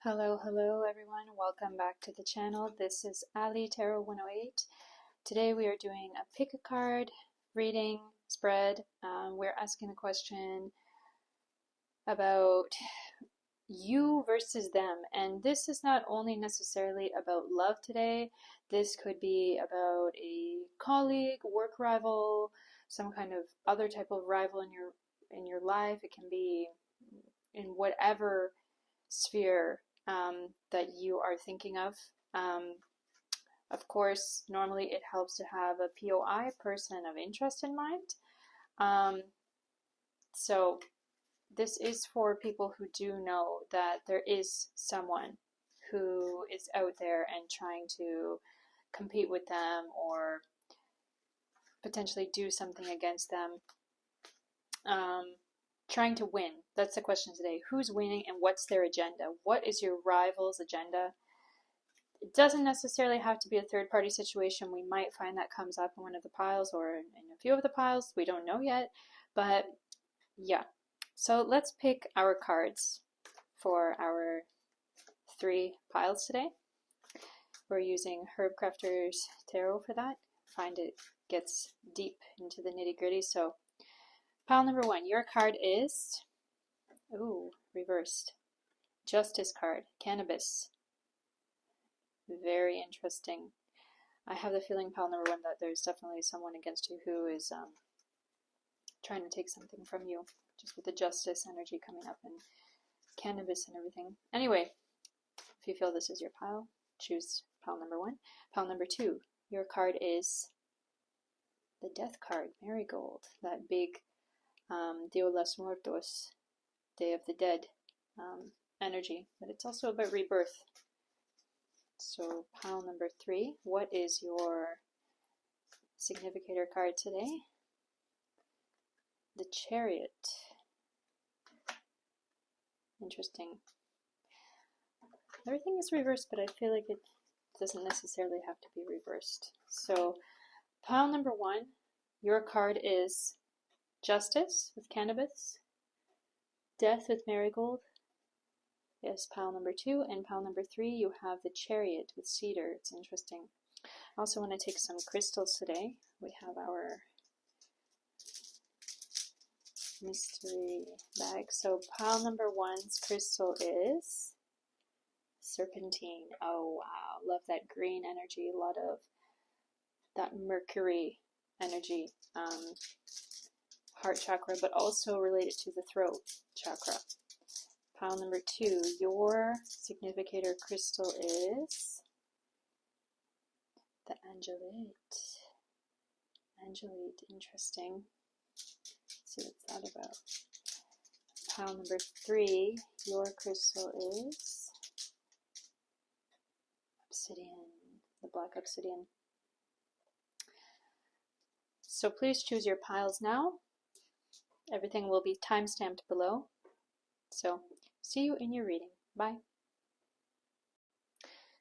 Hello everyone. Welcome back to the channel. This is Allie Tarot 108. Today we are doing a pick a card reading spread. We're asking a question about you versus them, and this is not only necessarily about love today. This could be about a colleague, work rival, some kind of other type of rival in your life. It can be in whatever sphere that you are thinking of. Of course, normally it helps to have a POI, person of interest, in mind. So this is for people who do know that there is someone who is out there and trying to compete with them or potentially do something against them. Trying to win. That's the question today. Who's winning and what's their agenda? What is your rival's agenda? It doesn't necessarily have to be a third-party situation. We might find that comes up in one of the piles or in a few of the piles. We don't know yet. But yeah. So let's pick our cards for our 3 piles today. We're using Herb Crafter's Tarot for that. I find it gets deep into the nitty-gritty. So pile number 1, your card is, ooh, reversed. Justice card, Cannabis. Very interesting. I have the feeling, pile number 1, that there's definitely someone against you who is trying to take something from you, just with the Justice energy coming up and Cannabis and everything. Anyway, if you feel this is your pile, choose pile number 1. Pile number 2, your card is the Death card, Marigold, that big Dia de los Muertos, Day of the Dead energy, but it's also about rebirth. So pile number 3, what is your significator card today? The Chariot. Interesting. Everything is reversed, but I feel like it doesn't necessarily have to be reversed. So pile number 1, your card is Justice with Cannabis, Death with Marigold. Yes, pile number 2, and pile number 3, you have the Chariot with Cedar. It's interesting. I also want to take some crystals today. We have our mystery bag. So pile number 1's crystal is Serpentine. Oh wow, love that green energy. A lot of that Mercury energy. Heart chakra, but also related to the throat chakra. Pile number 2, your significator crystal is the Angelite. Angelite, interesting. Let's see what's that about. Pile number 3, your crystal is Obsidian, the Black Obsidian. So please choose your piles now. Everything will be time-stamped below. So see you in your reading. Bye.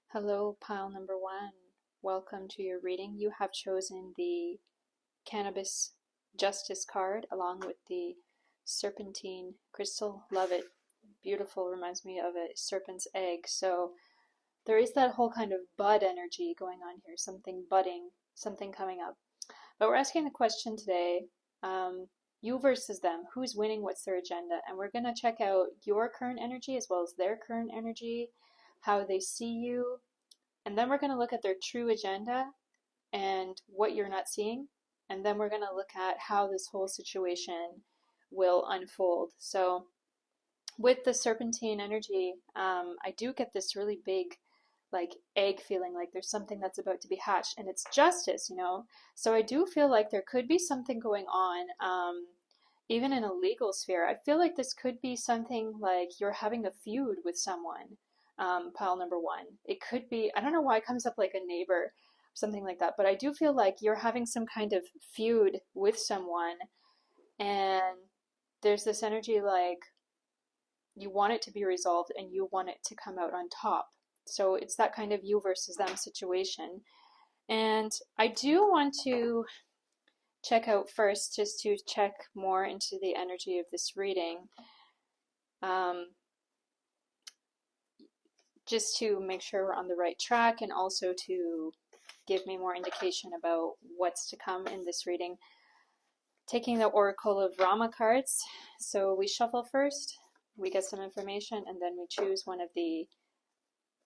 Hello, pile number 1. Welcome to your reading. You have chosen the Cannabis Justice card along with the Serpentine crystal. Love it. Beautiful. Reminds me of a serpent's egg. So there is that whole kind of bud energy going on here. Something budding, something coming up. But we're asking the question today, you versus them. Who's winning? What's their agenda? And we're going to check out your current energy as well as their current energy, how they see you. And then we're going to look at their true agenda and what you're not seeing. And then we're going to look at how this whole situation will unfold. So with the Serpentine energy, I do get this really big like egg feeling, like there's something that's about to be hatched, and it's justice, you know. So I do feel like there could be something going on, even in a legal sphere. I feel like this could be something like you're having a feud with someone. Pile number 1. It could be, I don't know why it comes up like a neighbor, something like that, but I do feel like you're having some kind of feud with someone, and there's this energy like you want it to be resolved and you want it to come out on top. So it's that kind of you versus them situation. And I do want to check out first, just to check more into the energy of this reading. just to make sure we're on the right track and also to give me more indication about what's to come in this reading. Taking the Oracle of Rama cards. So we shuffle first, we get some information, and then we choose one of the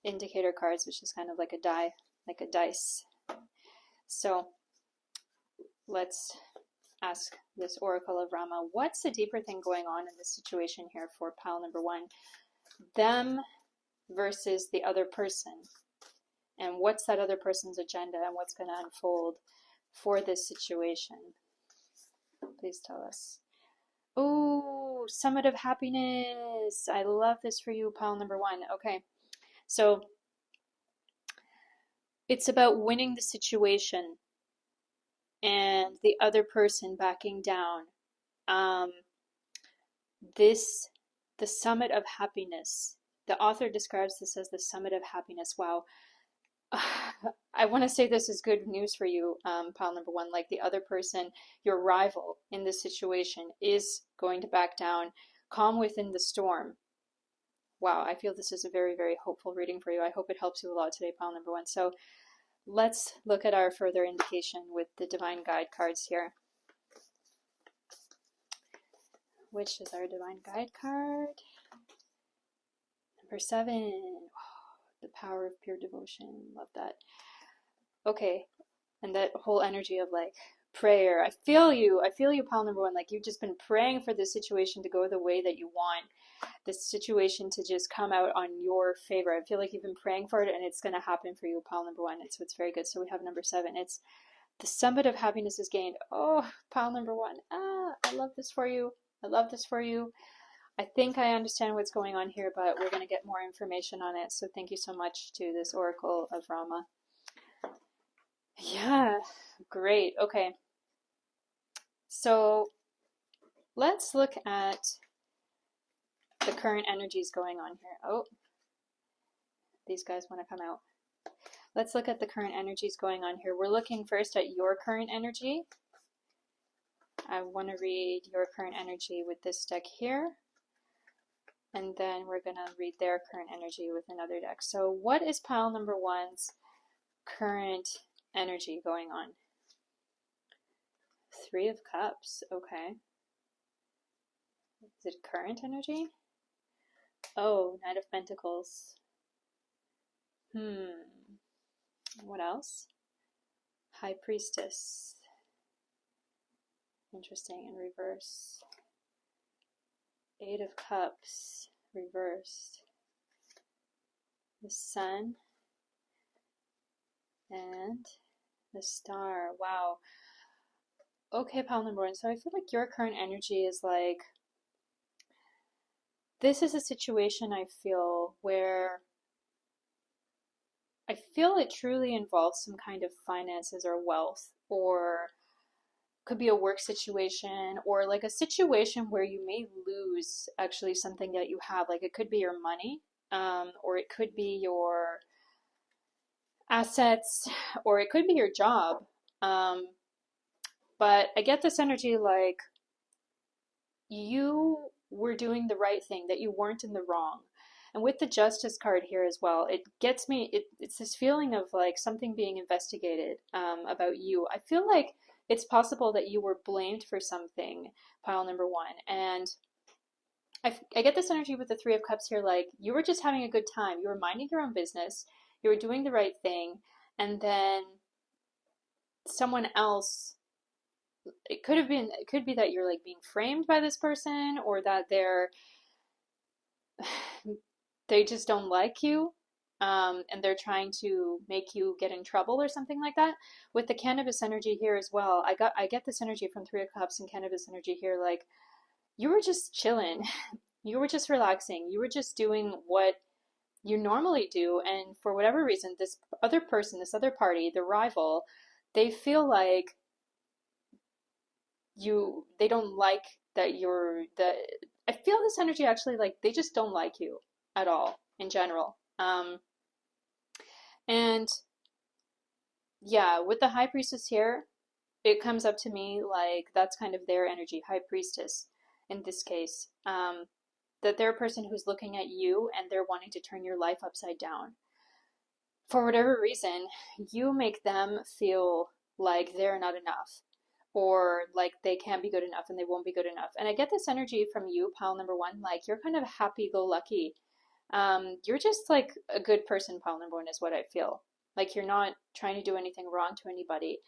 indicator cards, which is kind of like a dice. So let's ask this Oracle of Rama, what's the deeper thing going on in this situation here for pile number one? Them versus the other person. And what's that other person's agenda and what's going to unfold for this situation? Please tell us. Oh, Summit of Happiness. I love this for you, pile number one. Okay, so it's about winning the situation and the other person backing down. The Summit of Happiness. The author describes this as the Summit of Happiness. Wow. I want to say this is good news for you, pile number one. Like the other person, your rival in this situation, is going to back down, calm within the storm. Wow, I feel this is a very, very hopeful reading for you. I hope it helps you a lot today, pile number one. So let's look at our further indication with the Divine Guide cards here. Which is our Divine Guide card? Number 7. The power of pure devotion. Love that. Okay, and that whole energy of like prayer. I feel you, pile number one. Like you've just been praying for this situation to go the way that you want, this situation to just come out on your favor. I feel like you've been praying for it and it's going to happen for you, pile number one. So it's very good. So we have number 7. It's the Summit of Happiness is gained. Oh, pile number one. I love this for you. I love this for you. I think I understand what's going on here, but we're going to get more information on it. So thank you so much to this Oracle of Rama. Yeah, great. Okay. So let's look at the current energies going on here. Oh, these guys want to come out. Let's look at the current energies going on here. We're looking first at your current energy. I want to read your current energy with this deck here. And then we're going to read their current energy with another deck. So what is pile number one's current energy going on? 3 of Cups. Okay. Is it current energy? Oh, Knight of Pentacles. What else? High Priestess. Interesting. In reverse. 8 of Cups, reversed. The Sun and the Star. Wow. Okay, pile number one. So I feel like your current energy is like, this is a situation I feel where I feel it truly involves some kind of finances or wealth, or could be a work situation, or like a situation where you may lose actually something that you have. Like it could be your money, or it could be your assets, or it could be your job. But I get this energy like you were doing the right thing, that you weren't in the wrong. And with the Justice card here as well, it gets me, it's this feeling of like something being investigated about you. I feel like it's possible that you were blamed for something, pile number one. And I get this energy with the 3 of Cups here, like you were just having a good time. You were minding your own business. You were doing the right thing. And then someone else, it could be that you're like being framed by this person, or that they just don't like you, and they're trying to make you get in trouble or something like that. With the Cannabis energy here as well, I get this energy from 3 of Cups and Cannabis energy here, like you were just chilling, you were just relaxing, you were just doing what you normally do, and for whatever reason, this other person, this other party, the rival, they feel like they don't like that you're the. I feel this energy actually like they just don't like you at all in general. And yeah, with the High Priestess here, it comes up to me like that's kind of their energy, High Priestess in this case. that they're a person who's looking at you and they're wanting to turn your life upside down. For whatever reason, you make them feel like they're not enough or like they can't be good enough and they won't be good enough. And I get this energy from you, pile number one, like you're kind of happy go lucky. You're just like a good person, pile number one, is what I feel. Like you're not trying to do anything wrong to anybody.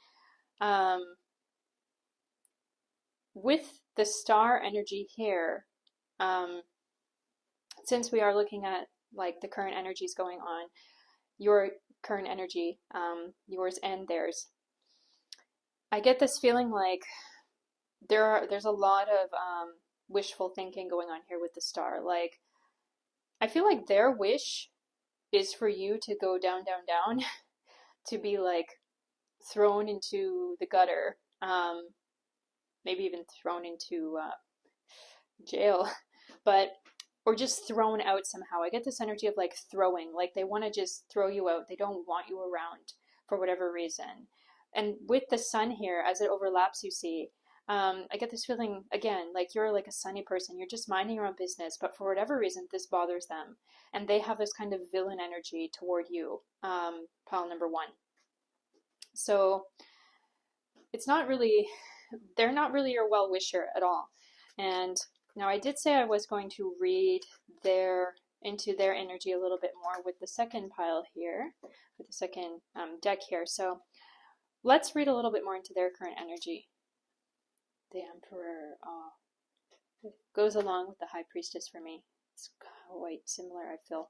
With the star energy here, since we are looking at like the current energies going on, your current energy, yours and theirs, I get this feeling like there's a lot of wishful thinking going on here with the star. Like I feel like their wish is for you to go down, down, down, to be like thrown into the gutter, maybe even thrown into jail, but or just thrown out somehow. I get this energy of like throwing, like they want to just throw you out. They don't want you around for whatever reason. And with the sun here, as it overlaps, you see, I get this feeling again, like you're like a sunny person. You're just minding your own business, but for whatever reason, this bothers them, and they have this kind of villain energy toward you, pile number one. So it's not really, they're not really your well-wisher at all. And now I did say I was going to read into their energy a little bit more with the second pile here, with the second deck here. So let's read a little bit more into their current energy. The Emperor it goes along with the High Priestess for me. It's quite similar, I feel.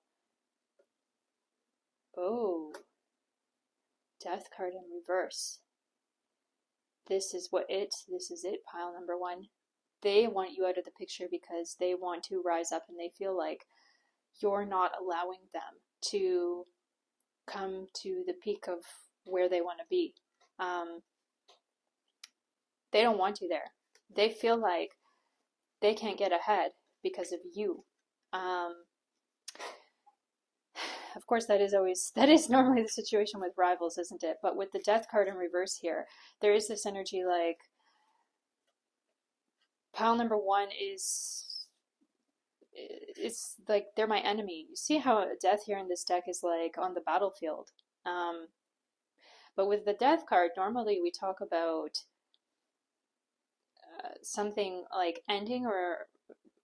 Oh, Death card in reverse. This is it, pile number one. They want you out of the picture because they want to rise up and they feel like you're not allowing them to come to the peak of where they want to be. They don't want you there. They feel like they can't get ahead because of you. Of course, that is normally the situation with rivals, isn't it? But with the Death card in reverse here, there is this energy like pile number one is, it's like they're my enemy. You see how Death here in this deck is like on the battlefield. But with the Death card, normally we talk about something like ending,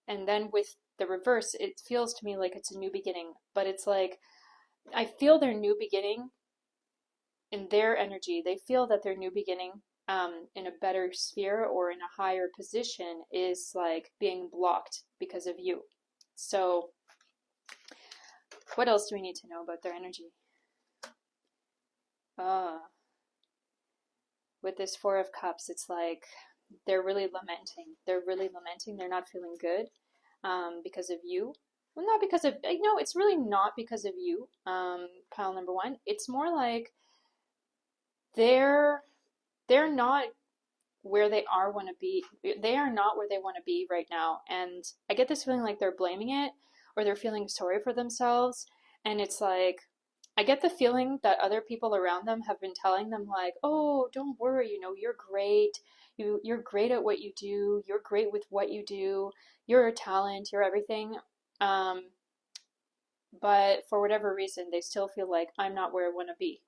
and then with the reverse, it feels to me like it's a new beginning. But it's like I feel their new beginning in their energy. They feel that their new beginning in a better sphere or in a higher position is like being blocked because of you. So what else do we need to know about their energy? With this Four of Cups, it's like they're really lamenting. They're really lamenting. They're not feeling good because of you. Well, not because of, no, it's really not because of you, pile number one. It's more like they're not where they want to be. They are not where they want to be right now. And I get this feeling like they're blaming it or they're feeling sorry for themselves. And it's like, I get the feeling that other people around them have been telling them like, oh, don't worry, you're great. You're great at what you do. You're great with what you do. You're a talent. You're everything. But for whatever reason, they still feel like I'm not where I want to be.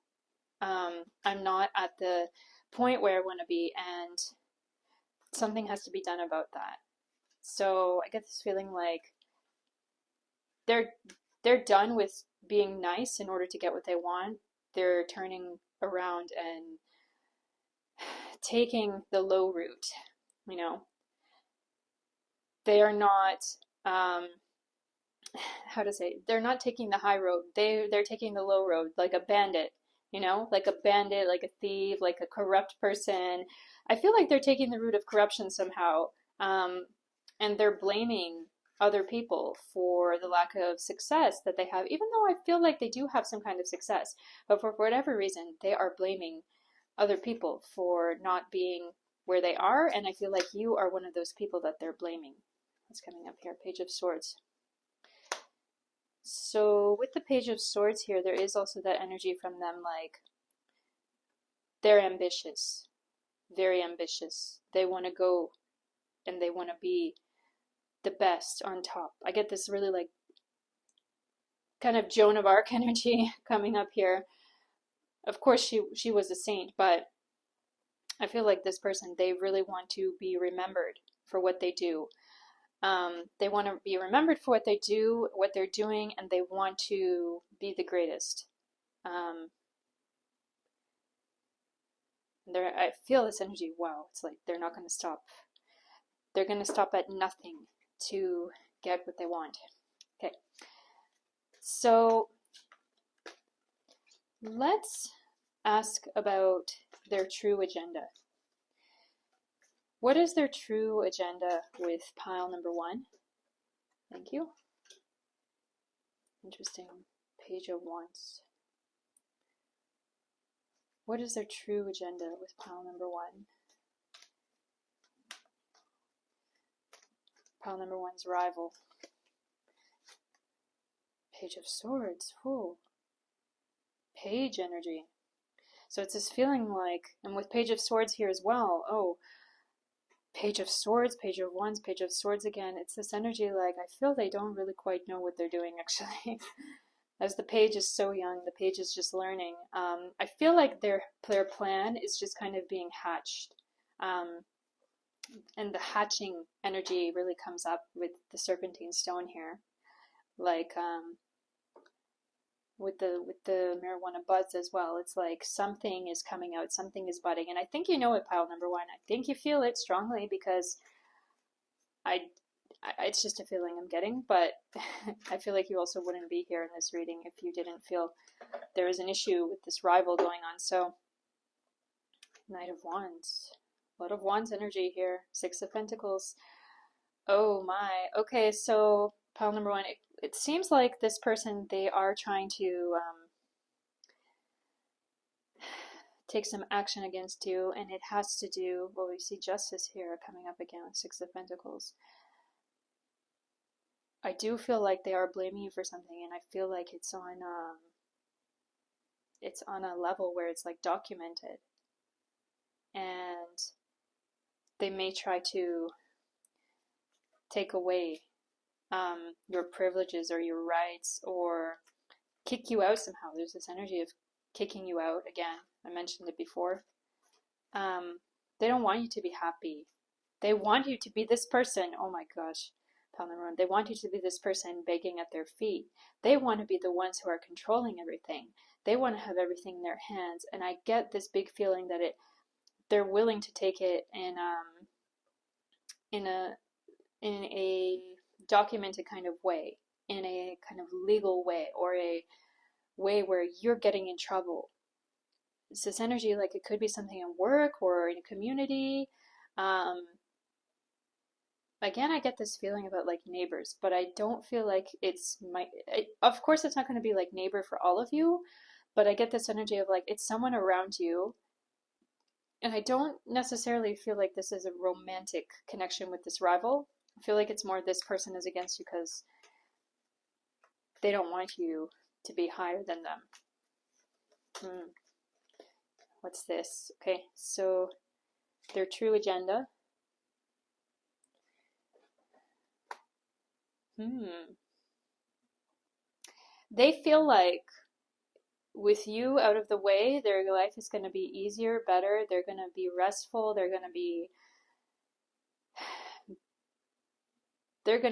I'm not at the point where I want to be, and something has to be done about that. So I get this feeling like they're done with being nice in order to get what they want. They're turning around and taking the low route, They are not how to say, they're not taking the high road. They're taking the low road, like a bandit, like a bandit, like a thief, like a corrupt person. I feel like they're taking the route of corruption somehow, and they're blaming other people for the lack of success that they have, even though I feel like they do have some kind of success. But for whatever reason, they are blaming other people for not being where they are, and I feel like you are one of those people that they're blaming. What's coming up here? Page of Swords. So with the Page of Swords here, there is also that energy from them, like they're ambitious, very ambitious. They want to go and they want to be the best on top. I get this really like kind of Joan of Arc energy coming up here. Of course, she was a saint, but I feel like this person, they really want to be remembered for what they do. They want to be remembered for what they do, what they're doing, and they want to be the greatest. I feel this energy. Wow, it's like they're not going to stop. They're going to stop at nothing to get what they want. Okay, so let's ask about their true agenda. What is their true agenda with pile number 1? Thank you. Interesting. Page of Wands. What is their true agenda with pile number 1? Pile number 1's rival. Page of Swords. Whoa. Page energy. So it's this feeling like, and with Page of Swords here as well, oh, Page of Swords, Page of Wands, Page of Swords again. It's this energy like, I feel they don't really quite know what they're doing actually. As the page is so young, the page is just learning. I feel like their plan is just kind of being hatched. And the hatching energy really comes up with the serpentine stone here. Like, with the marijuana buds as well. It's like something is coming out, something is budding, and I think you know it, pile number 1. I think you feel it strongly because it's just a feeling I'm getting, but I feel like you also wouldn't be here in this reading if you didn't feel there is an issue with this rival going on. So, Knight of Wands, a lot of Wands energy here. 6 of Pentacles. Oh my. Okay, so pile number 1. It seems like this person, they are trying to take some action against you, and it has to do, well, we see justice here coming up again with 6 of Pentacles. I do feel like they are blaming you for something, and I feel like it's on a level where it's like documented, and they may try to take away your privileges or your rights, or kick you out somehow. There's this energy of kicking you out again. I mentioned it before. They don't want you to be happy. They want you to be this person. Oh my gosh, pile number 1. They want you to be this person begging at their feet. They want to be the ones who are controlling everything. They want to have everything in their hands. And I get this big feeling that they're willing to take it in a documented kind of way, in a kind of legal way, or a way where you're getting in trouble. It's this energy like it could be something in work or in a community. Again, I get this feeling about like neighbors, but I don't feel like it's of course it's not going to be like neighbor for all of you, but I get this energy of like it's someone around you. And I don't necessarily feel like this is a romantic connection with this rival. I feel like it's more this person is against you because they don't want you to be higher than them. What's this? Okay, so their true agenda. They feel like with you out of the way, their life is going to be easier, better. They're going to be restful. They're going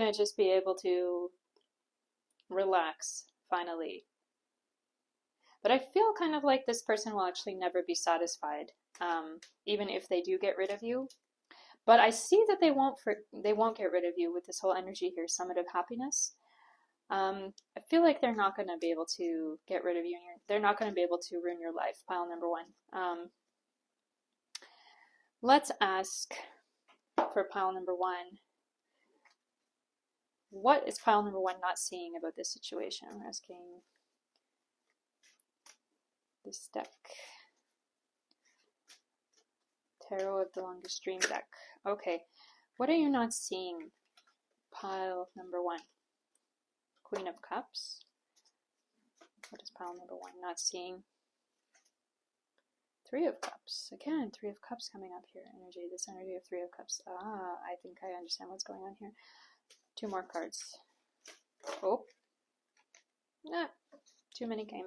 to just be able to relax finally. But I feel kind of like this person will actually never be satisfied, even if they do get rid of you. But I see that they won't get rid of you with this whole energy here, Summit of Happiness. I feel like they're not going to be able to get rid of you. They're not going to be able to ruin your life, pile number 1. Let's ask for pile number 1. What is pile number 1 not seeing about this situation? We're asking this deck. Tarot of the Longest Dream deck. Okay, what are you not seeing? Pile number 1. Queen of Cups. What is pile number 1 not seeing? 3 of Cups. Again, 3 of Cups coming up here. Energy, this energy of 3 of Cups. I think I understand what's going on here. 2 more cards. Oh, nah, too many came.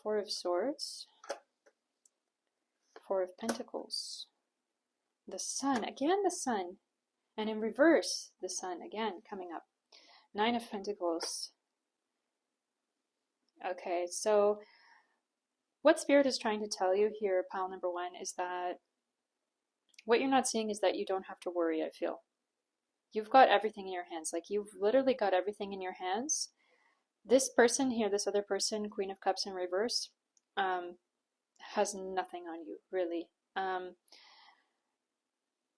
4 of Swords, 4 of Pentacles, the Sun, again the Sun, and in reverse, the Sun, again coming up. 9 of Pentacles. Okay, so what Spirit is trying to tell you here, pile number 1, is that what you're not seeing is that you don't have to worry, I feel. You've got everything in your hands. Like, you've literally got everything in your hands. This person here, this other person, Queen of Cups in reverse, has nothing on you, really.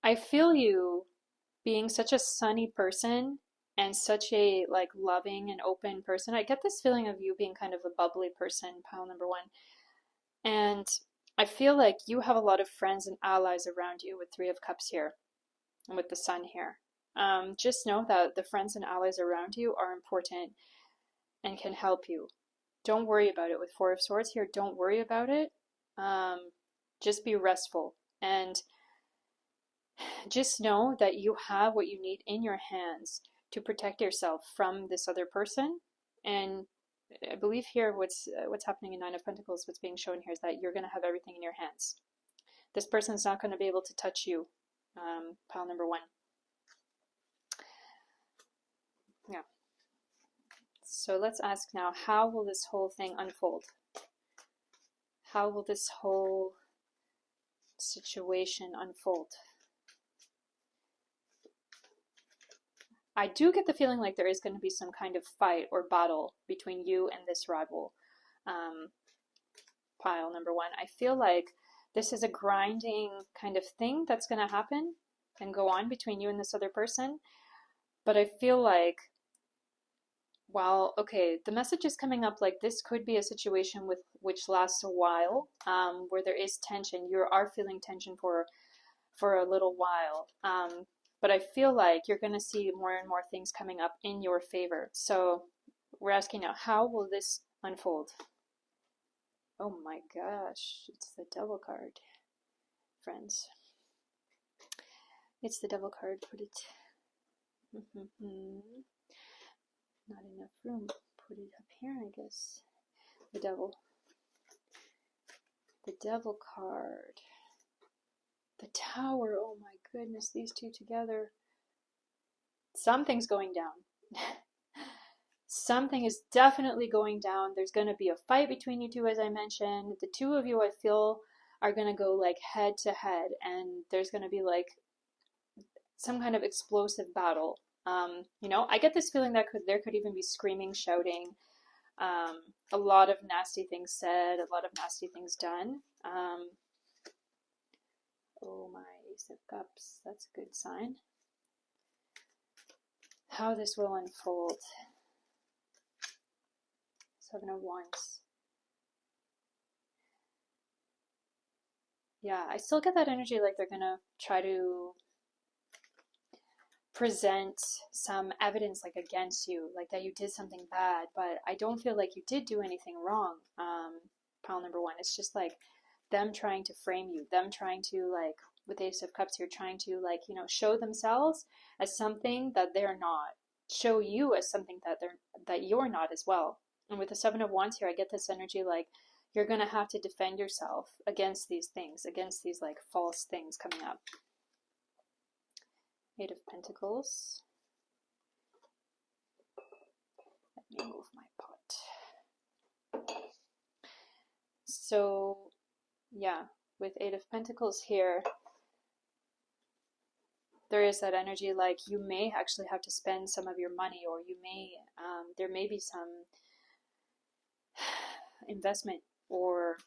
I feel you being such a sunny person and such a like loving and open person. I get this feeling of you being kind of a bubbly person, pile number 1. And I feel like you have a lot of friends and allies around you with 3 of Cups here and with the Sun here. Just know that the friends and allies around you are important and can help you. Don't worry about it with 4 of Swords here. Don't worry about it. Just be restful. And just know that you have what you need in your hands to protect yourself from this other person. And I believe here what's happening in 9 of Pentacles, what's being shown here is that you're going to have everything in your hands. This person's not going to be able to touch you, pile number 1. Yeah. So let's ask now, how will this whole thing unfold? How will this whole situation unfold? I do get the feeling like there is going to be some kind of fight or battle between you and this rival, pile number 1. I feel like this is a grinding kind of thing that's going to happen and go on between you and this other person. But I feel like, well, okay, the message is coming up like this could be a situation which lasts a while, where there is tension. You are feeling tension for a little while. But I feel like you're going to see more and more things coming up in your favor. So we're asking now, how will this unfold? Oh my gosh, it's the Devil card, friends. It's the Devil card. Put it. Not enough room. Put it up here, I guess. The Devil. The Devil card. The Tower. Oh my goodness, these two together. Something's going down. Something is definitely going down. There's going to be a fight between you two, as I mentioned. The two of you, I feel, are going to go like head to head, and there's going to be like some kind of explosive battle. You know, I get this feeling that there could even be screaming, shouting, a lot of nasty things said, a lot of nasty things done. Oh my, Ace of Cups, that's a good sign. How this will unfold. 7 of Wands. Yeah, I still get that energy like they're gonna try to present some evidence like against you, like that you did something bad, but I don't feel like you did do anything wrong, pile number 1. It's just like them trying to frame you, them trying to, like, with Ace of Cups here, trying to, like, you know, show themselves as something that they're not, show you as something that you're not as well. And with the 7 of Wands here, I get this energy like you're gonna have to defend yourself against these things, against these like false things coming up. 8 of Pentacles. Let me move my pot. So yeah, with 8 of Pentacles here, there is that energy like you may actually have to spend some of your money, or you may, there may be some investment or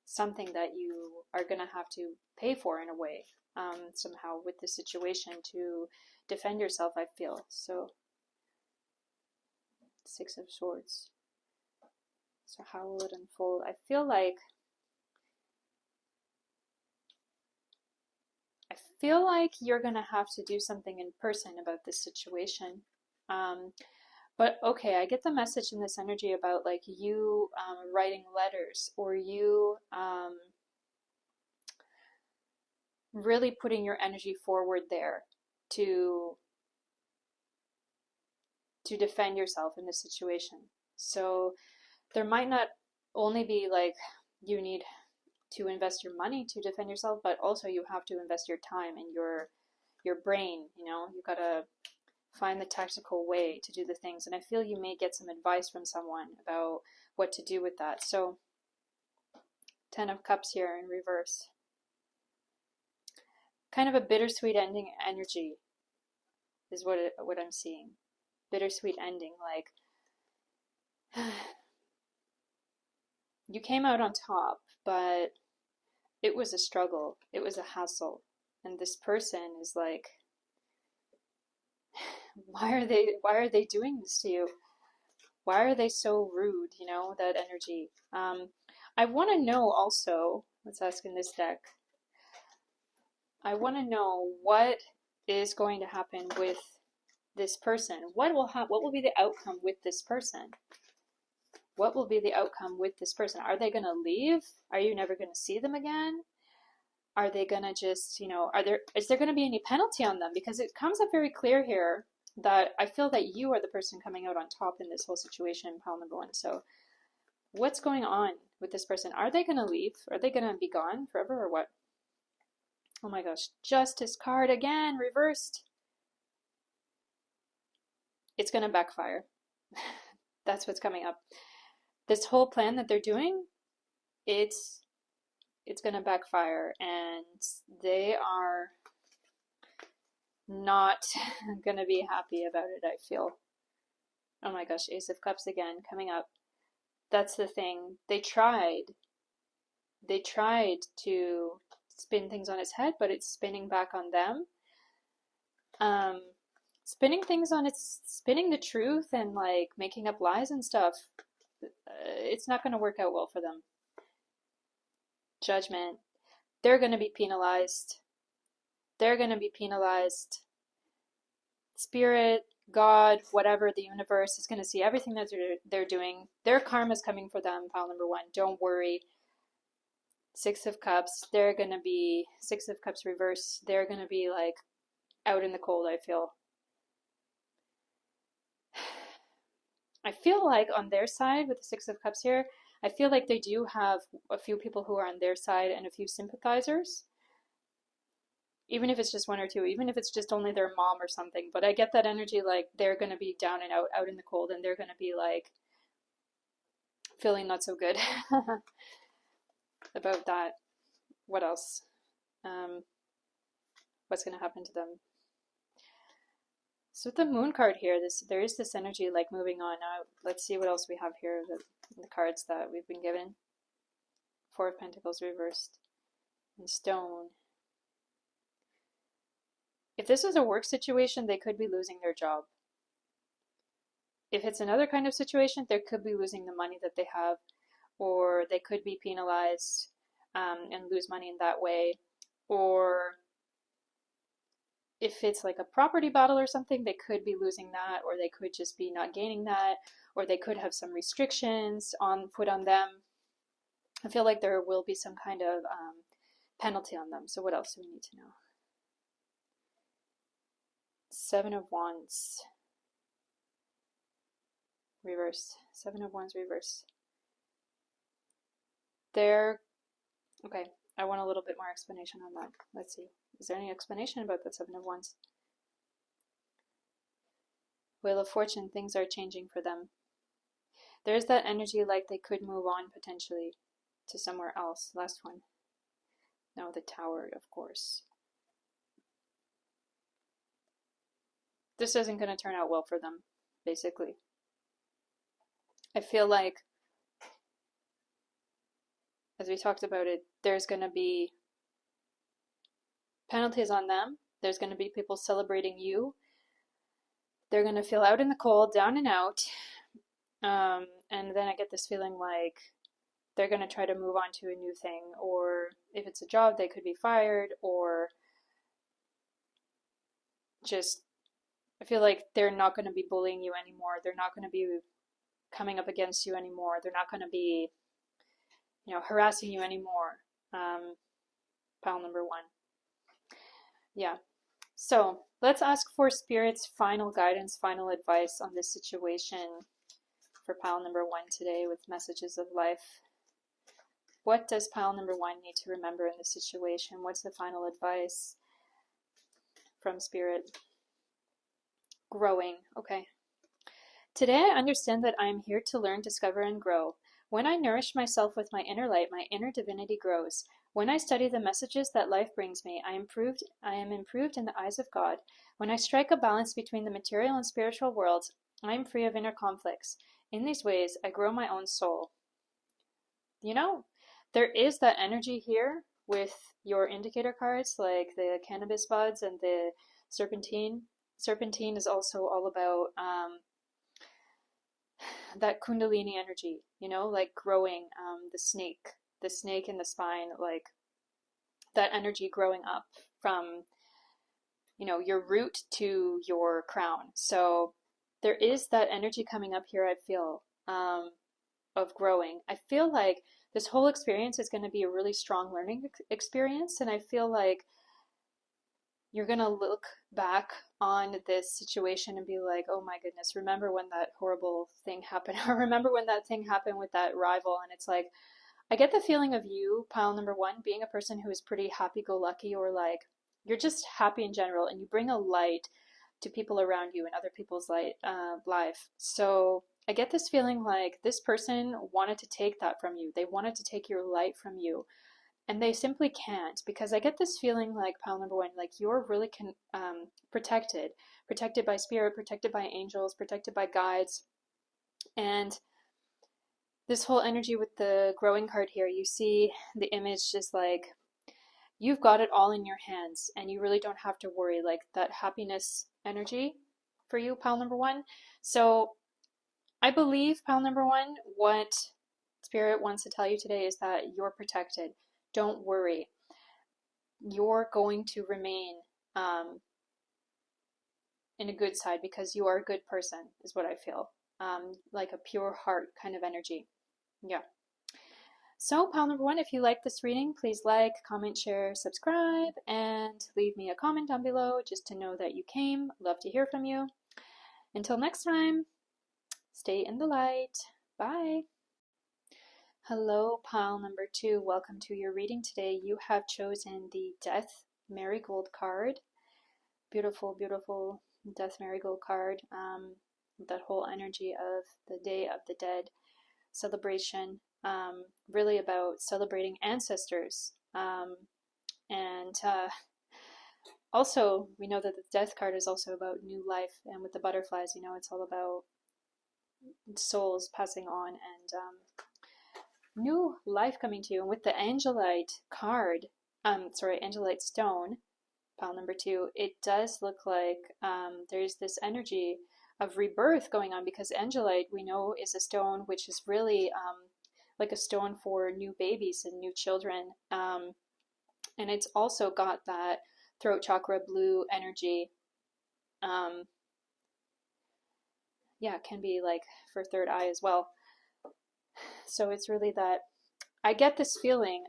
something that you are going to have to pay for in a way, somehow with the situation to defend yourself, I feel. So 6 of Swords. So how will it unfold? I feel like you're gonna have to do something in person about this situation. But okay, I get the message in this energy about like you writing letters, or you really putting your energy forward there to to defend yourself in this situation. So there might not only be like you need to invest your money to defend yourself, but also you have to invest your time and your brain, you know, you gotta find the tactical way to do the things. And I feel you may get some advice from someone about what to do with that. So 10 of Cups here in reverse. Kind of a bittersweet ending energy is what I'm seeing. Bittersweet ending, like you came out on top, but it was a struggle. It was a hassle. And this person is like, why are they doing this to you? Why are they so rude? You know, that energy. I want to know also, let's ask in this deck, I want to know what is going to happen with this person. What will be the outcome with this person? What will be the outcome with this person? Are they going to leave? Are you never going to see them again? Are they going to just, you know, is there going to be any penalty on them? Because it comes up very clear here that I feel that you are the person coming out on top in this whole situation, pile number one. So what's going on with this person? Are they going to leave? Are they going to be gone forever or what? Oh my gosh, Justice card again, reversed. It's going to backfire. That's what's coming up. This whole plan that they're doing, it's going to backfire, and they are not going to be happy about it, I feel. Oh my gosh, Ace of Cups again, coming up. That's the thing. They tried to spin things on its head, but it's spinning back on them. Spinning the truth and like making up lies and stuff. It's not going to work out well for them. Judgment. They're going to be penalized. They're going to be penalized. Spirit, God, whatever, the universe is going to see everything that they're doing. Their karma's coming for them, pile number one. Don't worry. Six of Cups. They're going to be, Six of Cups reverse. They're going to be like out in the cold, I feel. I feel like on their side with the Six of Cups here, I feel like they do have a few people who are on their side and a few sympathizers. Even if it's just one or two, even if it's just only their mom or something. But I get that energy like they're going to be down and out in the cold, and they're going to be like feeling not so good about that. What else? What's going to happen to them? So with the Moon card here, there is this energy like moving on. Now let's see what else we have here, the cards that we've been given. Four of Pentacles reversed. And Stone. If this is a work situation, they could be losing their job. If it's another kind of situation, they could be losing the money that they have, or they could be penalized and lose money in that way. Or if it's like a property battle or something, they could be losing that, or they could just be not gaining that, or they could have some restrictions put on them. I feel like there will be some kind of penalty on them. So what else do we need to know? Seven of Wands reverse. Seven of Wands reverse. Okay, I want a little bit more explanation on that. Let's see. Is there any explanation about that Seven of Wands? Wheel of Fortune, things are changing for them. There's that energy like they could move on potentially to somewhere else. Last one. No, the Tower, of course. This isn't going to turn out well for them, basically. I feel like, as we talked about it, there's going to be penalties on them. There's going to be people celebrating you. They're going to feel out in the cold, down and out. And then I get this feeling like they're going to try to move on to a new thing. Or if it's a job, they could be fired. Or just, I feel like they're not going to be bullying you anymore. They're not going to be coming up against you anymore. They're not going to be, you know, harassing you anymore. Pile number one. Yeah. So let's ask for Spirit's final guidance, final advice on this situation for pile number 1 today with messages of life. What does pile number 1 need to remember in this situation? What's the final advice from Spirit? Growing. Okay. Today I understand that I am here to learn, discover, and grow. When I nourish myself with my inner light, my inner divinity grows. When I study the messages that life brings me, I am improved in the eyes of God. When I strike a balance between the material and spiritual worlds, I am free of inner conflicts. In these ways, I grow my own soul. You know, there is that energy here with your indicator cards, like the cannabis buds and the serpentine. Serpentine is also all about that kundalini energy, like growing, the snake in the spine, like that energy growing up from, your root to your crown. So there is that energy coming up here, I feel, of growing. I feel like this whole experience is going to be a really strong learning experience, and I feel like you're going to look back on this situation and be like, oh my goodness, remember when that horrible thing happened? Or remember when that thing happened with that rival? And it's like, I get the feeling of you, pile number 1, being a person who is pretty happy-go-lucky, or like, you're just happy in general, and you bring a light to people around you and other people's life. So I get this feeling like this person wanted to take that from you. They wanted to take your light from you. And they simply can't, because I get this feeling like pile number 1, like you're really protected by spirit, protected by angels, protected by guides. And this whole energy with the growing card here, you see the image is like you've got it all in your hands and you really don't have to worry, like that happiness energy for you, pile number 1. So I believe, pile number 1, what Spirit wants to tell you today is that you're protected. Don't worry. You're going to remain in a good side because you are a good person, is what I feel. Like a pure heart kind of energy. Yeah. So, pile number 1, if you like this reading, please like, comment, share, subscribe, and leave me a comment down below just to know that you came. Love to hear from you. Until next time, stay in the light. Bye. Hello, pile number 2. Welcome to your reading today. You have chosen the Death Marigold card. Beautiful, beautiful Death Marigold card. That whole energy of the Day of the Dead celebration. Really about celebrating ancestors. And also, we know that the Death card is also about new life. And with the butterflies, it's all about souls passing on and new life coming to you. And with the Angelite card, Angelite stone, pile number 2, it does look like there's this energy of rebirth going on, because Angelite, we know, is a stone which is really like a stone for new babies and new children. And it's also got that throat chakra blue energy. Yeah, it can be like for third eye as well. So it's really that, I get this feeling,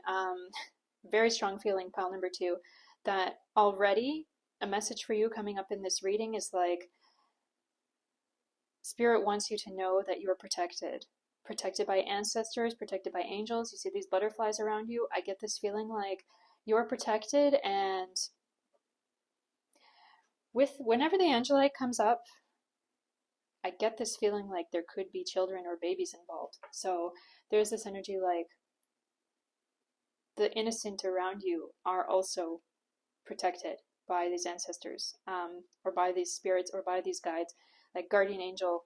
very strong feeling, pile number 2, that already a message for you coming up in this reading is like, Spirit wants you to know that you are protected. Protected by ancestors, protected by angels. You see these butterflies around you. I get this feeling like you're protected, and whenever the Angelite comes up, I get this feeling like there could be children or babies involved. So there's this energy like the innocent around you are also protected by these ancestors, or by these spirits, or by these guides, like guardian angel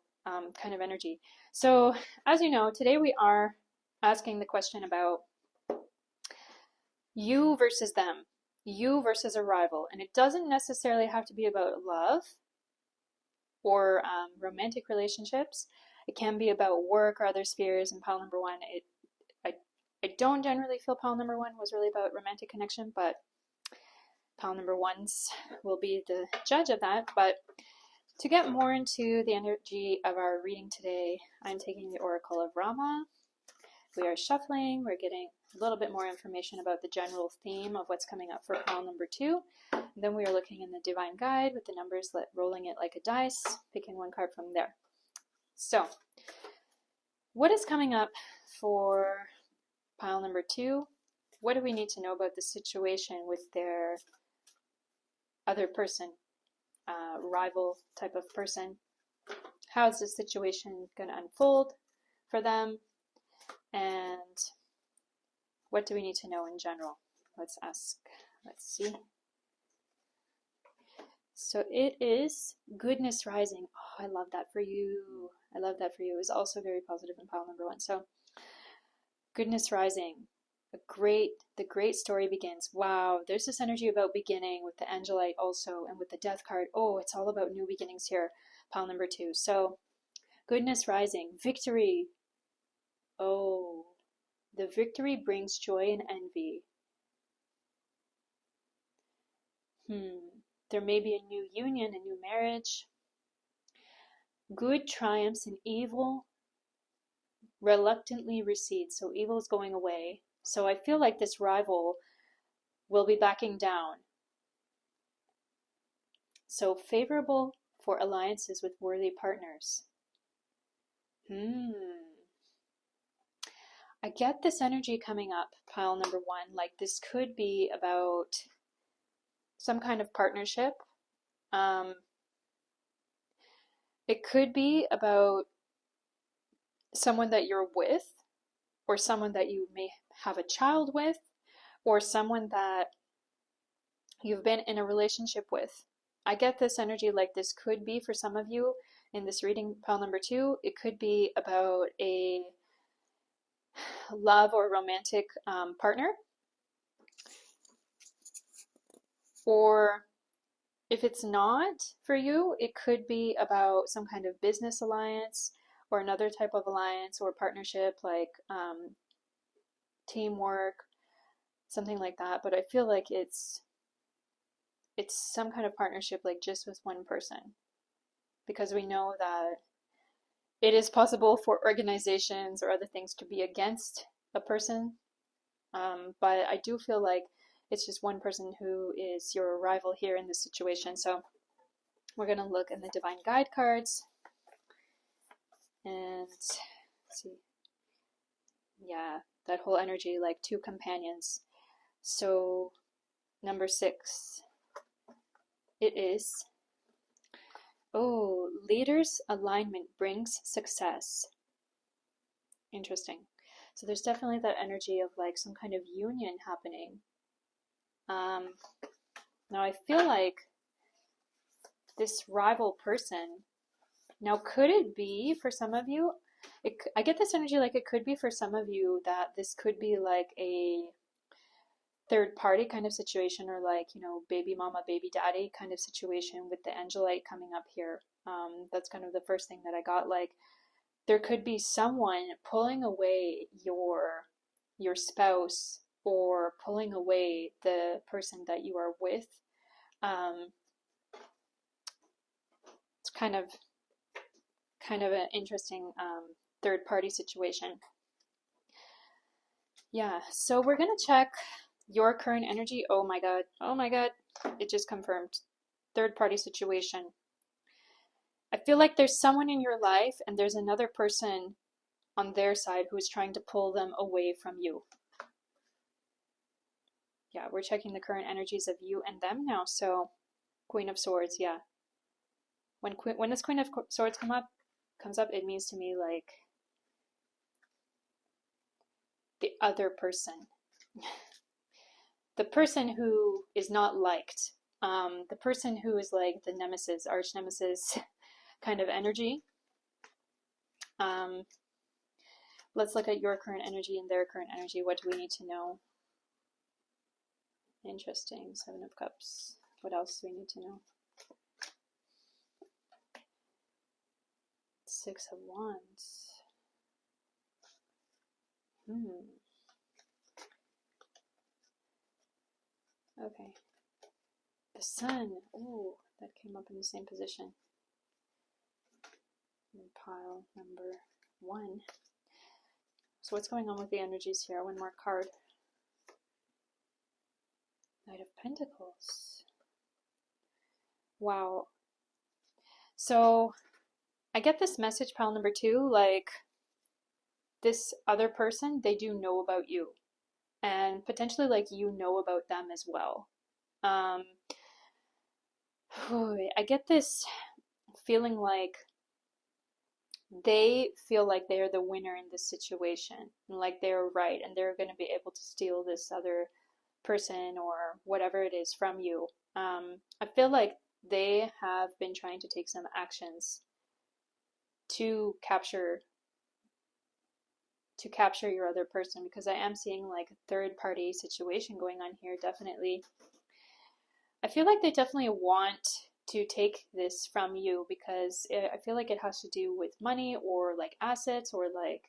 kind of energy. So as you know, today we are asking the question about you versus them, you versus a rival. And it doesn't necessarily have to be about love or romantic relationships. It can be about work or other spheres. And pile number 1, I don't generally feel pile number 1 was really about romantic connection, but pile number 1s will be the judge of that. But to get more into the energy of our reading today, I'm taking the Oracle of Rama. We are shuffling. We're getting a little bit more information about the general theme of what's coming up for pile number 2. And then we are looking in the Divine Guide with the numbers, rolling it like a dice, picking one card from there. So, what is coming up for pile number 2? What do we need to know about the situation with their other person, rival type of person? How is this situation going to unfold for them? And what do we need to know in general? Let's ask. Let's see. So it is Goodness Rising. Oh, I love that for you. I love that for you. It was also very positive in pile number 1. So Goodness Rising. The great story begins. Wow, there's this energy about beginning with the Angelite also, and with the Death card. Oh, it's all about new beginnings here. Pile number 2. So Goodness Rising. Victory. Oh, the victory brings joy and envy. There may be a new union, a new marriage. Good triumphs and evil reluctantly recedes. So evil is going away. So I feel like this rival will be backing down. So favorable for alliances with worthy partners. I get this energy coming up, pile number 1. Like this could be about some kind of partnership. It could be about someone that you're with, or someone that you may have a child with, or someone that you've been in a relationship with. I get this energy like this could be for some of you in this reading, pile number 2. It could be about a love or romantic partner. Or if it's not for you, it could be about some kind of business alliance or another type of alliance or partnership, like teamwork, something like that. But I feel like it's some kind of partnership, like just with one person, because we know that it is possible for organizations or other things to be against a person, but I do feel like it's just one person who is your rival here in this situation. So we're going to look in the Divine Guide cards and see. Yeah, that whole energy, like 2 companions. So number 6, it is, oh, leaders' alignment brings success. Interesting. So there's definitely that energy of like some kind of union happening. Now I feel like this rival person, now could it be for some of you, I get this energy like it could be for some of you that this could be like a third party kind of situation, or like, you know, baby mama, baby daddy kind of situation with the Angelite coming up here. That's kind of the first thing that I got. Like there could be someone pulling away your spouse, or pulling away the person that you are with. It's kind of an interesting third party situation. Yeah, so we're gonna check your current energy. Oh my god, it just confirmed. Third party situation. I feel like there's someone in your life and there's another person on their side who is trying to pull them away from you. Yeah, we're checking the current energies of you and them now. So Queen of Swords, yeah. When this Queen of Swords comes up, it means to me like the other person. The person who is not liked. The person who is like the nemesis, arch nemesis kind of energy. Let's look at your current energy and their current energy. What do we need to know? Interesting. 7 of Cups. What else do we need to know? 6 of Wands. Okay. The Sun. Oh, that came up in the same position. In pile number 1. So what's going on with the energies here? One more card. Knight of Pentacles. Wow. So I get this message, pile number two, like this other person, they do know about you, and potentially like you know about them as well. Um, I get this feeling like they feel like they're the winner in this situation, and like they're right, and they're going to be able to steal this other person or whatever it is from you. I feel like they have been trying to take some actions to capture your other person, because I am seeing like a third party situation going on here. Definitely, I feel like they definitely want to take this from you, because I feel like it has to do with money or like assets or like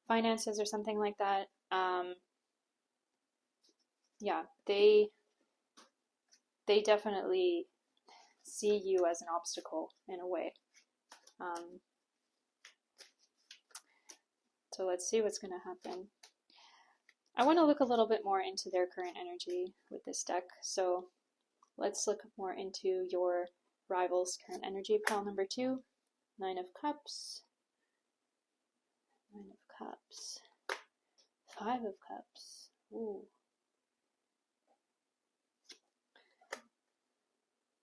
finances or something like that. Yeah, they definitely see you as an obstacle in a way. Um, so let's see what's going to happen. I want to look a little bit more into their current energy with this deck. So let's look more into your rival's current energy. Pile number two, Nine of Cups, Nine of Cups, Five of Cups. Ooh.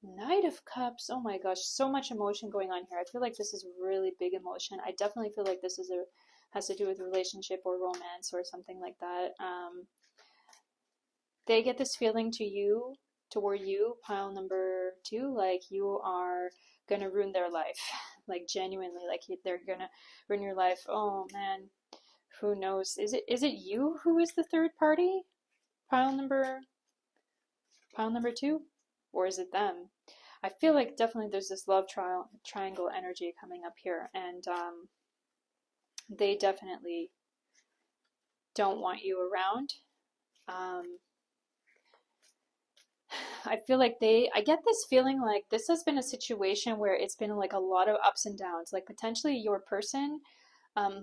Knight of Cups. Oh my gosh, so much emotion going on here. I feel like this is really big emotion. I definitely feel like this is has to do with relationship or romance or something like that. They get this feeling toward you, pile number two, like you are gonna ruin their life, like genuinely, like they're gonna ruin your life. Oh man, who knows? Is it you who is the third party, pile number two, or is it them? I feel like definitely there's this love triangle energy coming up here, and they definitely don't want you around. Um, I feel like I get this feeling like this has been a situation where it's been like a lot of ups and downs. Like potentially your person,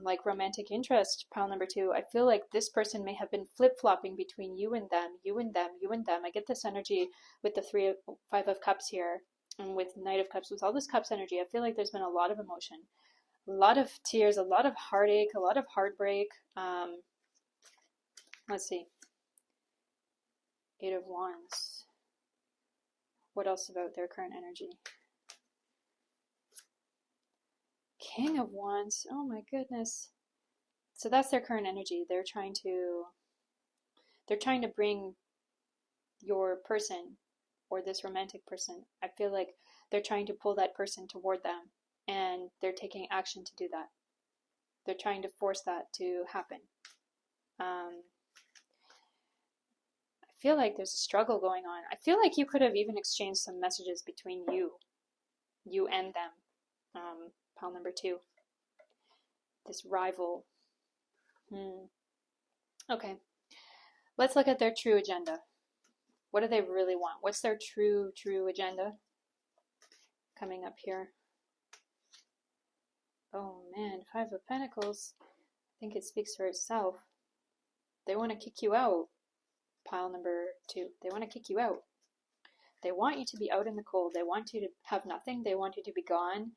like romantic interest, pile number two, I feel like this person may have been flip flopping between you and them, you and them, you and them. I get this energy with the Five of Cups here, and with Knight of Cups, with all this Cups energy. I feel like there's been a lot of emotion, a lot of tears, a lot of heartache, a lot of heartbreak. Let's see. Eight of Wands. What else about their current energy? King of Wands. Oh my goodness. So that's their current energy. They're trying to bring your person or this romantic person. I feel like they're trying to pull that person toward them, and they're taking action to do that. They're trying to force that to happen. I feel like there's a struggle going on. I feel like you could have even exchanged some messages between you and them. Pile number two. This rival. Okay. Let's look at their true agenda. What do they really want? What's their true agenda? Coming up here. Oh man, Five of Pentacles. I think it speaks for itself. They want to kick you out. Pile number two. They want to kick you out. They want you to be out in the cold. They want you to have nothing. They want you to be gone.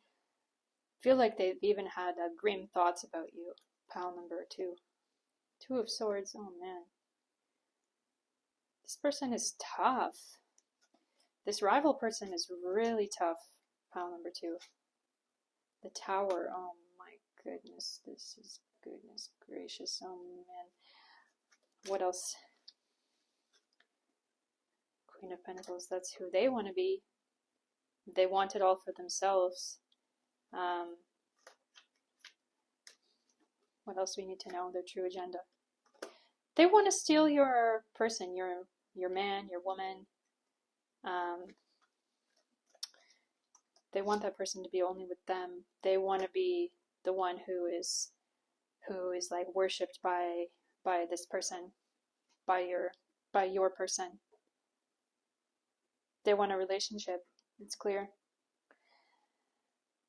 I feel like they've even had grim thoughts about you. Pile number two. Two of Swords. Oh man. This person is tough. This rival person is really tough. Pile number two. The Tower. Oh my goodness. This is goodness gracious. Oh man. What else? Queen of Pentacles. That's who they want to be. They want it all for themselves. What else do we need to know? Their true agenda. They want to steal your person, your man, your woman. They want that person to be only with them. They want to be the one who is like worshipped by this person, by your person. They want a relationship. It's clear.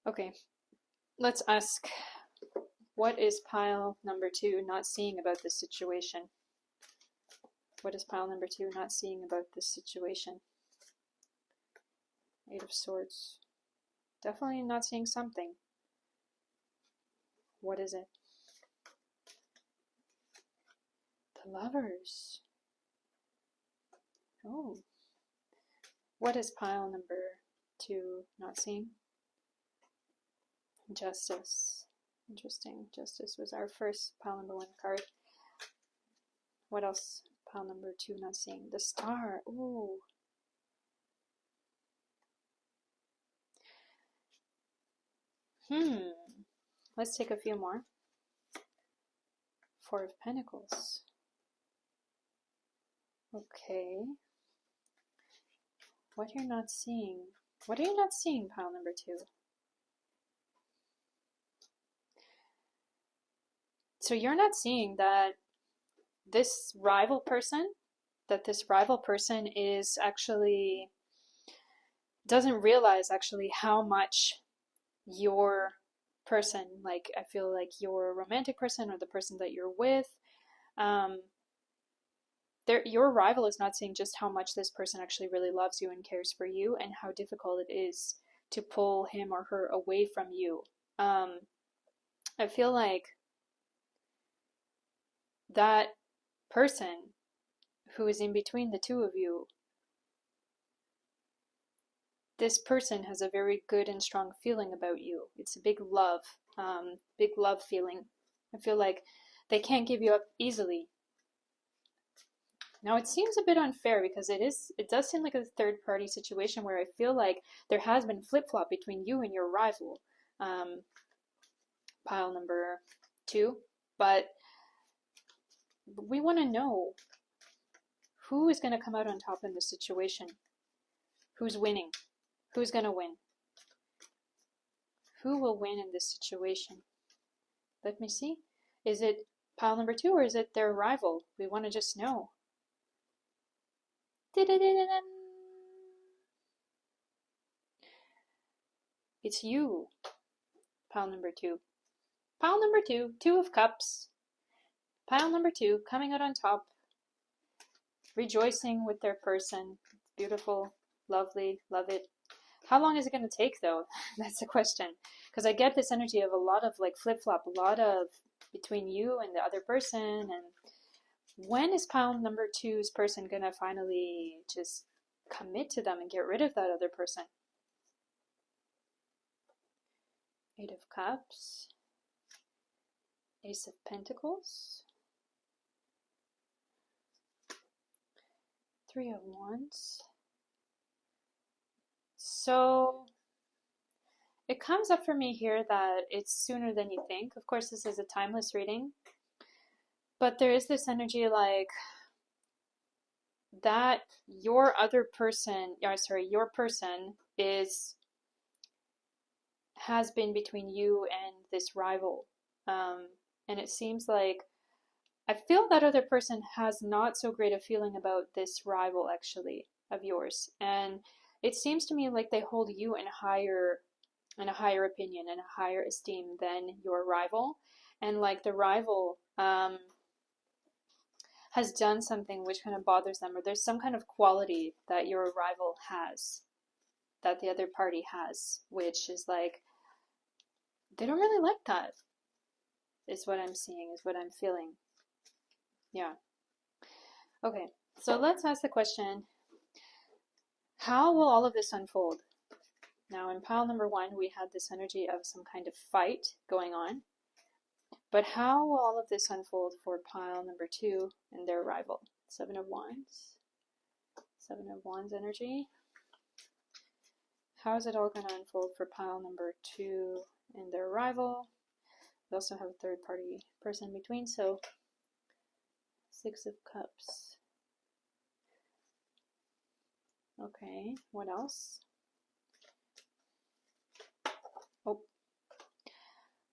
Okay, let's ask, what is pile number two not seeing about this situation? What is pile number two not seeing about this situation? Eight of Swords. Definitely not seeing something. What is it? The Lovers. Oh. What is pile number 2 not seeing? Justice. Interesting. Justice was our first pile number 1 card. What else? Pile number 2 not seeing. The Star. Ooh. Let's take a few more. Four of Pentacles. Okay. What you're not seeing. What are you not seeing, pile number 2? So you're not seeing that this rival person is actually, doesn't realize actually how much your person, like I feel like your romantic person or the person that you're with, your rival is not seeing just how much this person actually really loves you and cares for you, and how difficult it is to pull him or her away from you. I feel like that person who is in between the two of you, this person has a very good and strong feeling about you. It's a big love feeling. I feel like they can't give you up easily. Now it seems a bit unfair because it does seem like a third party situation where I feel like there has been flip-flop between you and your rival, pile number 2, but we want to know who is going to come out on top in this situation. Who's winning? Who's going to win? Who will win in this situation? Let me see. Is it pile number 2 or is it their rival? We want to just know. It's you, pile number 2. Pile number 2, 2 of Cups. Pile number 2 coming out on top, rejoicing with their person. Beautiful, lovely, love it. How long is it going to take though? That's the question. Because I get this energy of a lot of like flip-flop, a lot of between you and the other person. And when is pile number 2's person going to finally just commit to them and get rid of that other person? Eight of Cups. Ace of Pentacles. Three of Wands. So it comes up for me here that it's sooner than you think. Of course, this is a timeless reading, but there is this energy like that your person has been between you and this rival. And it seems like I feel that other person has not so great a feeling about this rival actually of yours. And it seems to me like they hold you in a higher opinion and a higher esteem than your rival. And like the rival has done something which kind of bothers them, or there's some kind of quality that your rival has that the other party has, which is like they don't really like that, is what I'm seeing, is what I'm feeling. Yeah. Okay, so let's ask the question, how will all of this unfold? Now in pile number 1, we had this energy of some kind of fight going on. But how will all of this unfold for pile number 2 and their rival? Seven of Wands. Seven of Wands energy. How is it all going to unfold for pile number 2 and their rival? We also have a third party person in between, so Six of Cups. Okay, what else? Oh.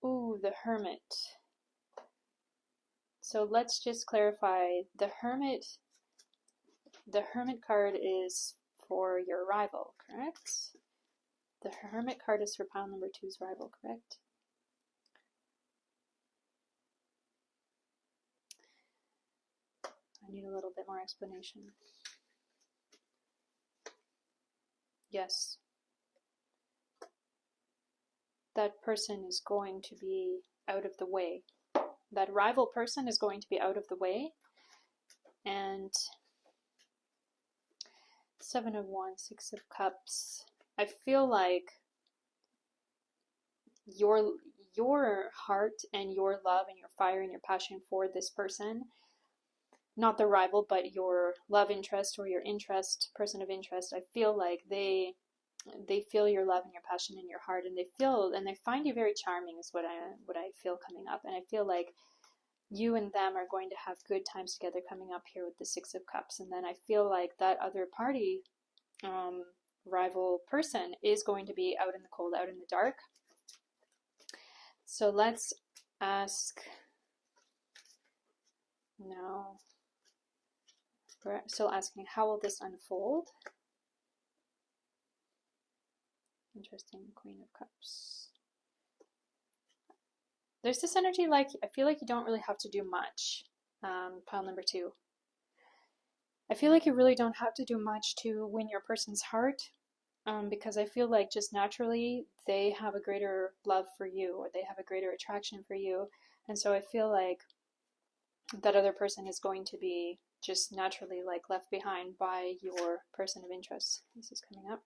Ooh, the Hermit. So let's just clarify, the Hermit card is for your rival, correct? The Hermit card is for pile number 2's rival, correct? I need a little bit more explanation. Yes. that person is going to be out of the way. That rival person is going to be out of the way. And Seven of Wands, Six of Cups. I feel like your heart and your love and your fire and your passion for this person, not the rival, but your love interest or your interest, person of interest, I feel like they feel your love and your passion in your heart, and they find you very charming is what I feel coming up. And I feel like you and them are going to have good times together coming up here with the Six of Cups. And then I feel like that other party, rival person, is going to be out in the cold, out in the dark. So let's ask now. We're still asking, how will this unfold? Interesting, Queen of Cups. There's this energy like, I feel like you don't really have to do much, pile number 2. I feel like you really don't have to do much to win your person's heart, because I feel like just naturally they have a greater love for you, or they have a greater attraction for you. And so I feel like that other person is going to be just naturally like left behind by your person of interest. This is coming up.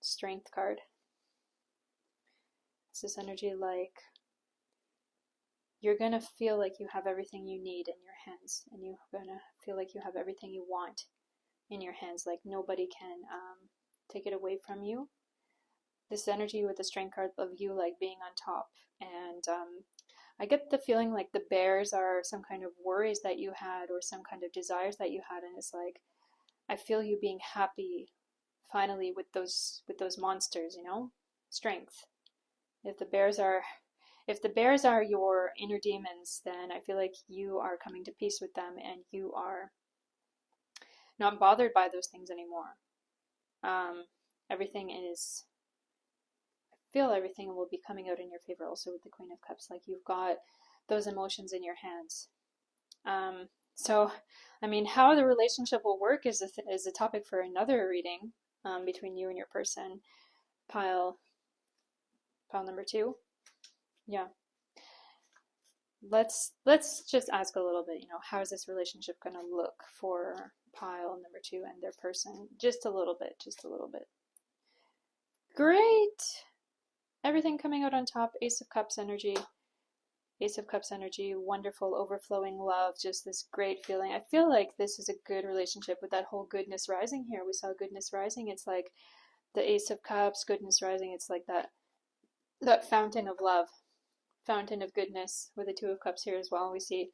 Strength card. It's this energy like you're going to feel like you have everything you need in your hands, and you're going to feel like you have everything you want in your hands, like nobody can take it away from you. This energy with the strength card of you like being on top. And I get the feeling like the bears are some kind of worries that you had, or some kind of desires that you had, and it's like I feel you being happy finally with those monsters, you know? Strength. If the bears are your inner demons, then I feel like you are coming to peace with them, and you are not bothered by those things anymore. Everything is, I feel everything will be coming out in your favor also with the Queen of Cups. Like you've got those emotions in your hands. So, I mean, how the relationship will work is a topic for another reading, between you and your person. Pile number 2. Yeah. Let's just ask a little bit, you know, how is this relationship going to look for pile number 2 and their person? Just a little bit. Great! Everything coming out on top. Ace of Cups energy. Ace of Cups energy, wonderful, overflowing love, just this great feeling. I feel like this is a good relationship with that whole goodness rising here. We saw goodness rising. It's like the Ace of Cups, goodness rising. It's like that fountain of love, fountain of goodness with the Two of Cups here as well. We see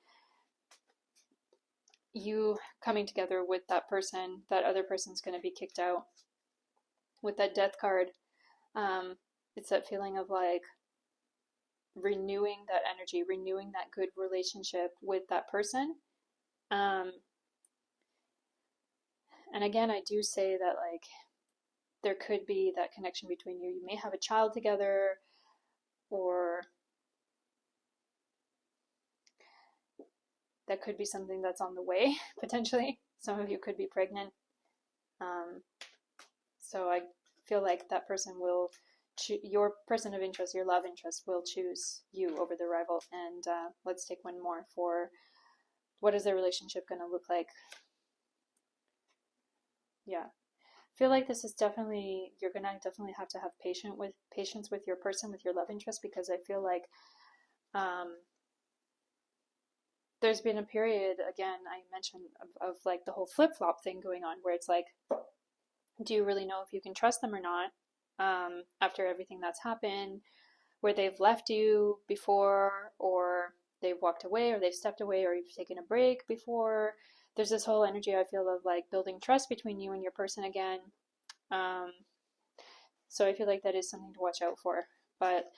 you coming together with that person. That other person's going to be kicked out. With that Death card, it's that feeling of like renewing that energy, renewing that good relationship with that person. And again, I do say that like there could be that connection between you. You may have a child together, or that could be something that's on the way, potentially. Some of you could be pregnant. So I feel like that person will, your person of interest, your love interest, will choose you over the rival. And let's take one more for what is their relationship going to look like. Yeah. I feel like this is definitely, you're going to definitely have to have patience with your person, with your love interest, because I feel like there's been a period, again, I mentioned, of like the whole flip-flop thing going on, where it's like, do you really know if you can trust them or not, after everything that's happened, where they've left you before, or they've walked away, or they've stepped away, or you've taken a break before. There's this whole energy, I feel, of like building trust between you and your person again. So I feel like that is something to watch out for. But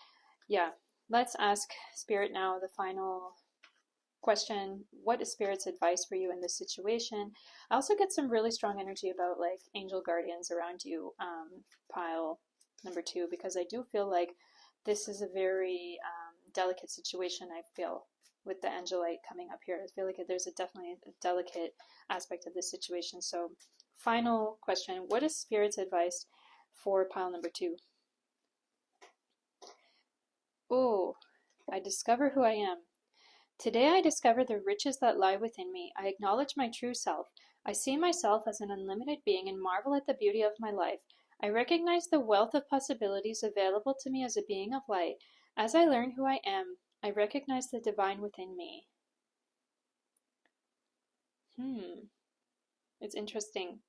yeah, let's ask Spirit now the final question. What is Spirit's advice for you in this situation? I also get some really strong energy about like angel guardians around you, pile number 2, because I do feel like this is a very delicate situation. I feel with the Angelite coming up here, I feel like there's definitely a delicate aspect of this situation. So final question, what is Spirit's advice for pile number 2? Oh, I discover who I am. Today I discover the riches that lie within me. I acknowledge my true self. I see myself as an unlimited being and marvel at the beauty of my life. I recognize the wealth of possibilities available to me as a being of light. As I learn who I am, I recognize the divine within me. It's interesting.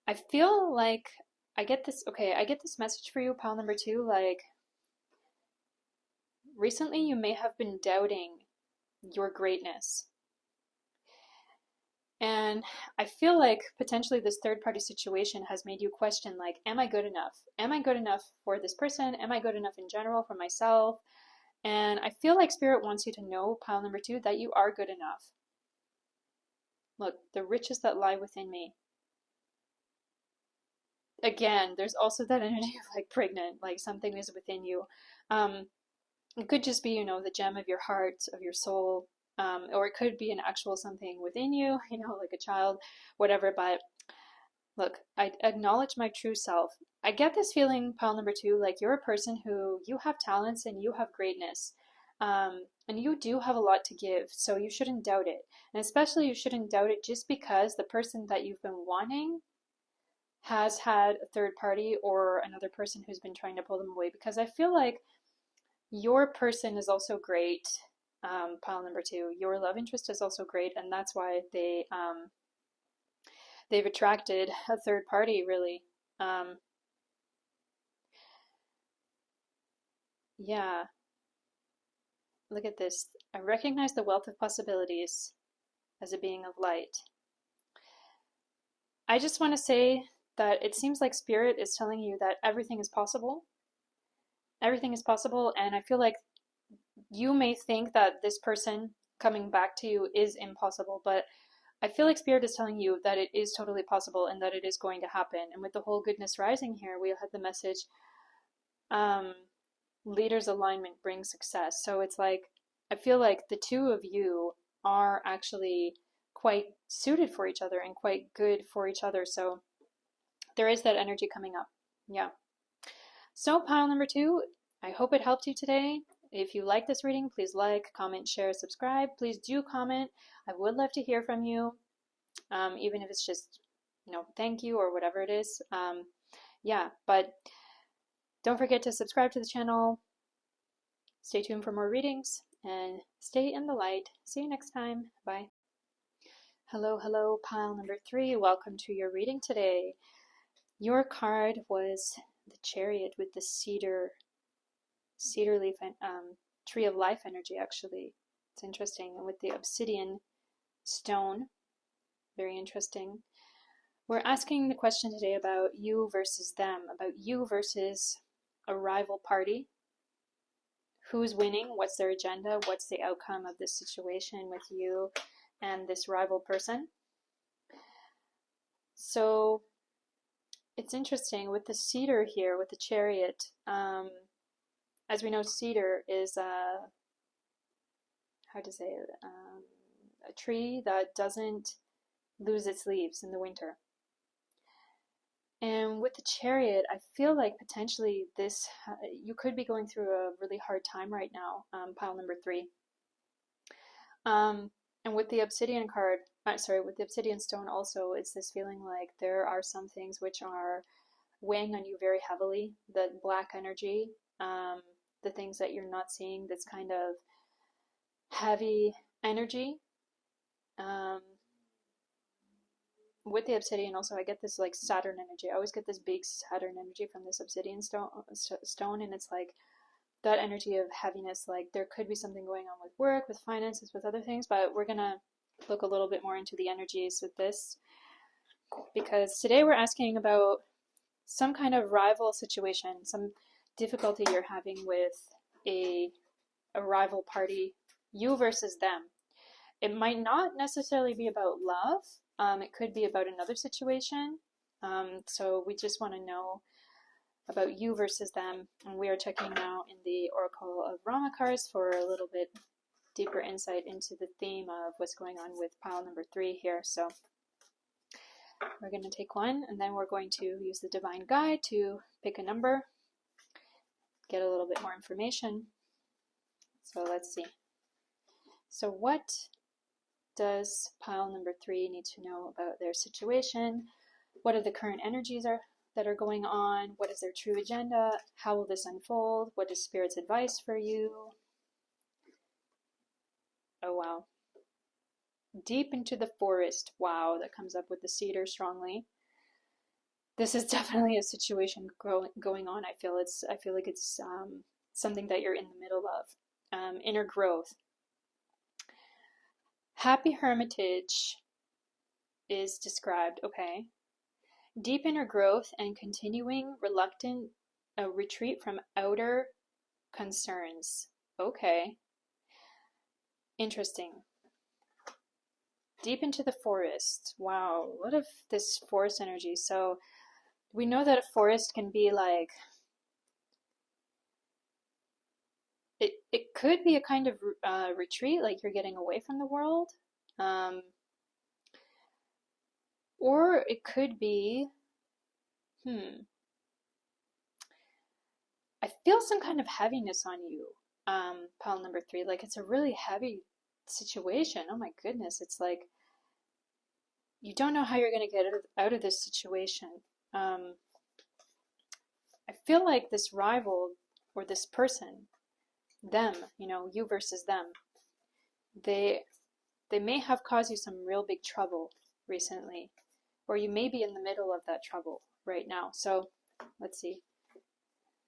I feel like I get this, okay, I get this message for you, pile number 2, like recently you may have been doubting your greatness. And I feel like potentially this third party situation has made you question, like, am I good enough? Am I good enough for this person? Am I good enough in general for myself? And I feel like Spirit wants you to know, pile number 2, that you are good enough. Look, the riches that lie within me. Again, there's also that energy of like pregnant, like something is within you. It could just be, you know, the gem of your heart, of your soul, or it could be an actual something within you, you know, like a child, whatever. But look, I acknowledge my true self. I get this feeling, pile number 2, like you're a person who you have talents and you have greatness. And you do have a lot to give, so you shouldn't doubt it. And especially you shouldn't doubt it just because the person that you've been wanting has had a third party or another person who's been trying to pull them away. Because I feel like your person is also great, pile number 2. Your love interest is also great, and that's why they've attracted a third party, really. Yeah, look at this. I recognize the wealth of possibilities as a being of light. I just want to say that it seems like Spirit is telling you that everything is possible. Everything is possible, and I feel like you may think that this person coming back to you is impossible, but I feel like Spirit is telling you that it is totally possible and that it is going to happen. And with the whole goodness rising here, we had the message, leaders alignment brings success. So it's like, I feel like the two of you are actually quite suited for each other and quite good for each other. So there is that energy coming up. Yeah. So pile number 2, I hope it helped you today. If you like this reading, please like, comment, share, subscribe. Please do comment. I would love to hear from you, even if it's just, you know, thank you or whatever it is. Yeah, but don't forget to subscribe to the channel. Stay tuned for more readings and stay in the light. See you next time. Bye. Hello, hello, pile number 3. Welcome to your reading today. Your card was the Chariot with the cedar leaf, tree of life energy, actually. It's interesting. And with the obsidian stone, very interesting. We're asking the question today about you versus them, about you versus a rival party. Who's winning? What's their agenda? What's the outcome of this situation with you and this rival person? So it's interesting with the cedar here, with the Chariot. As we know, cedar is how to say it, a tree that doesn't lose its leaves in the winter. And with the Chariot, I feel like potentially this, you could be going through a really hard time right now, pile number 3. And with the obsidian card, with the obsidian stone also, it's this feeling like there are some things which are weighing on you very heavily, the black energy, the things that you're not seeing, that's kind of heavy energy. With the obsidian also, I get this like Saturn energy. I always get this big Saturn energy from this obsidian stone, and it's like that energy of heaviness. Like there could be something going on with work, with finances, with other things, but we're gonna look a little bit more into the energies with this, because today we're asking about some kind of rival situation, some difficulty you're having with a rival party, you versus them. It might not necessarily be about love. It could be about another situation. So we just want to know about you versus them. And we are checking now in the Oracle of Rama cards for a little bit deeper insight into the theme of what's going on with pile number 3 here. So we're going to take one, and then we're going to use the Divine Guide to pick a number, get a little bit more information. So let's see. So what does pile number 3 need to know about their situation? What are the current energies that are going on? What is their true agenda? How will this unfold? What is Spirit's advice for you? Oh, wow. Deep into the forest. Wow, that comes up with the cedar strongly. This is definitely a situation going on. I feel like it's something that you're in the middle of. Inner growth. Happy hermitage is described. Okay. Deep inner growth and continuing reluctant retreat from outer concerns. Okay. Interesting. Deep into the forest. Wow, a lot of this forest energy. So we know that a forest can be like, it could be a kind of retreat, like you're getting away from the world. Or it could be, I feel some kind of heaviness on you, pile number 3. Like it's a really heavy situation. Oh my goodness. It's like you don't know how you're going to get out of this situation. I feel like this rival or this person, them, you versus them, they may have caused you some real big trouble recently, or you may be in the middle of that trouble right now. So let's see.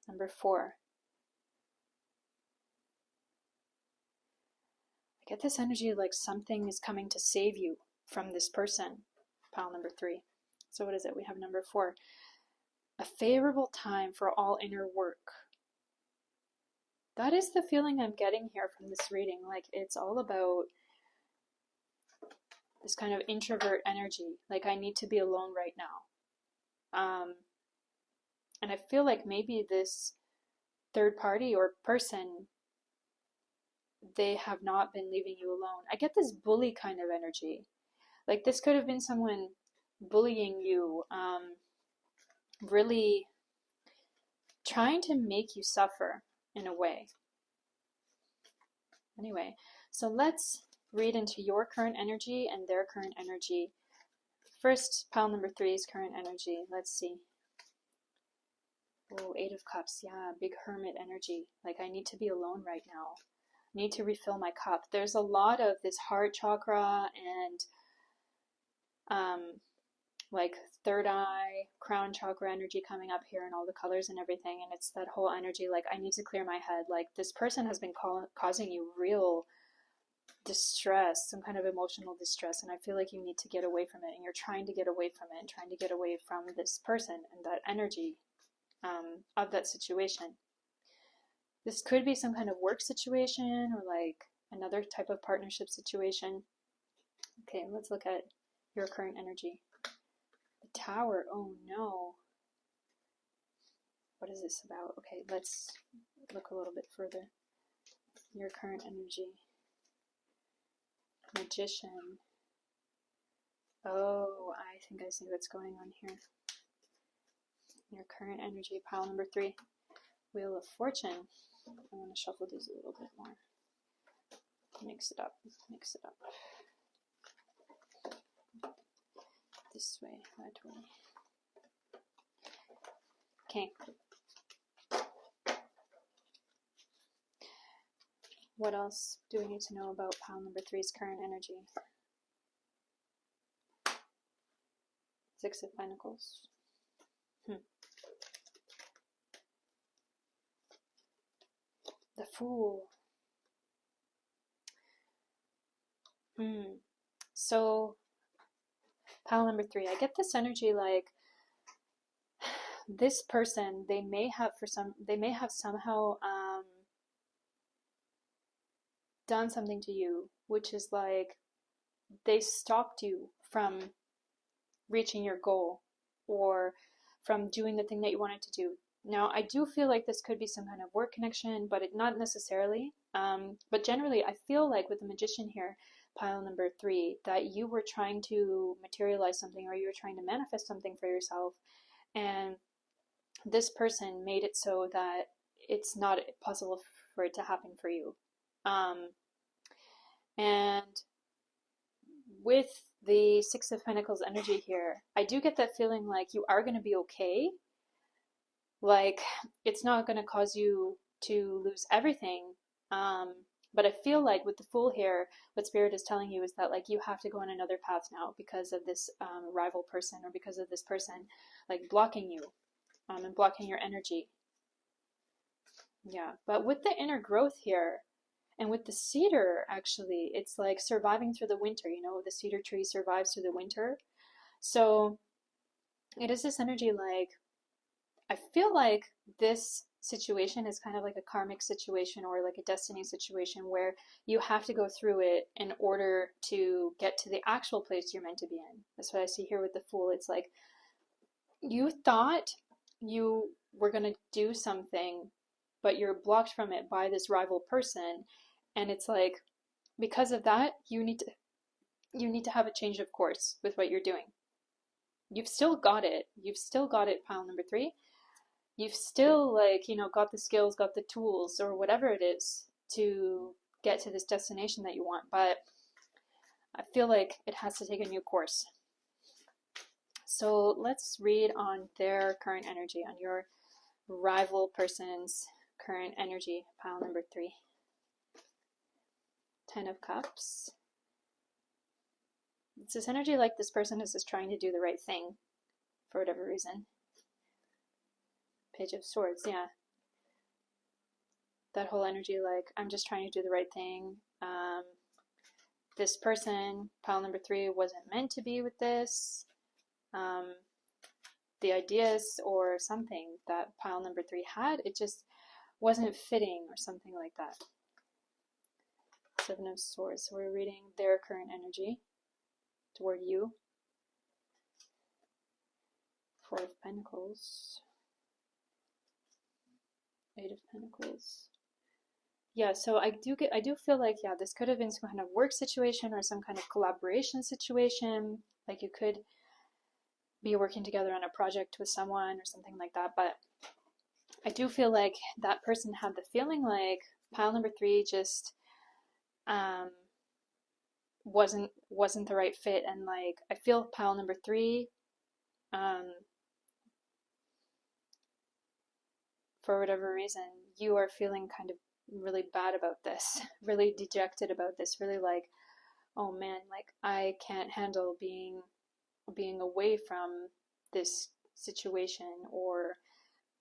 Number 4. I get this energy like something is coming to save you from this person, pile number 3. So what is it? We have number 4. A favorable time for all inner work. That is the feeling I'm getting here from this reading. Like it's all about this kind of introvert energy. Like I need to be alone right now. And I feel like maybe this third party or person, they have not been leaving you alone. I get this bully kind of energy. Like this could have been someone bullying you, really trying to make you suffer in a way. Anyway, so let's read into your current energy and their current energy. First, pile number 3's current energy. Let's see. Oh, 8 of Cups. Yeah, big hermit energy. Like I need to be alone right now. I need to refill my cup. There's a lot of this heart chakra and like third eye, crown chakra energy coming up here and all the colors and everything. And it's that whole energy like I need to clear my head. Like this person has been causing you real distress, some kind of emotional distress, and I feel like you need to get away from it, and you're trying to get away from it and trying to get away from this person and that energy of that situation. This could be some kind of work situation or like another type of partnership situation. Okay, let's look at your current energy. The Tower. Oh no. What is this about? Okay, let's look a little bit further. Your current energy. Magician. Oh, I think I see what's going on here. Your current energy, pile number 3. Wheel of Fortune. I want to shuffle these a little bit more. Mix it up. Mix it up. This way, that way. Okay. What else do we need to know about pile number 3's current energy? 6 of Pentacles. The Fool. So, pile number 3, I get this energy like this person, they may have somehow done something to you, which is like they stopped you from reaching your goal or from doing the thing that you wanted to do. Now, I do feel like this could be some kind of work connection, but not necessarily. But generally, I feel like with the Magician here, pile number 3, that you were trying to materialize something or you were trying to manifest something for yourself, and this person made it so that it's not possible for it to happen for you. And with the Six of Pentacles energy here, I do get that feeling like you are going to be okay. Like, it's not going to cause you to lose everything. But I feel like with the Fool here, what Spirit is telling you is that like you have to go on another path now because of this rival person, or because of this person like blocking you and blocking your energy. Yeah, but with the inner growth here, and with the cedar, actually, it's like surviving through the winter. You know, the cedar tree survives through the winter. So it is this energy like, I feel like this situation is kind of like a karmic situation or like a destiny situation where you have to go through it in order to get to the actual place you're meant to be in. That's what I see here with the Fool. It's like you thought you were going to do something, but you're blocked from it by this rival person. And it's like, because of that, you need to have a change of course with what you're doing. You've still got it. You've still got it, pile number 3. You've still, like, you know, got the skills, got the tools, or whatever it is to get to this destination that you want. But I feel like it has to take a new course. So let's read on their current energy, on your rival person's current energy, pile number 3. 10 of Cups. It's this energy like this person is just trying to do the right thing for whatever reason. Page of Swords, yeah. That whole energy like, I'm just trying to do the right thing. This person, pile number 3, wasn't meant to be with this. The ideas or something that pile number 3 had, it just wasn't fitting or something like that. 7 of Swords. So we're reading their current energy toward you. 4 of Pentacles. 8 of Pentacles. Yeah, so I do feel like, yeah, this could have been some kind of work situation or some kind of collaboration situation. Like you could be working together on a project with someone or something like that. But I do feel like that person had the feeling like pile number 3 just wasn't the right fit. And like I feel pile number 3 for whatever reason you are feeling kind of really bad about this, really dejected about this, really like, oh man, like I can't handle being away from this situation or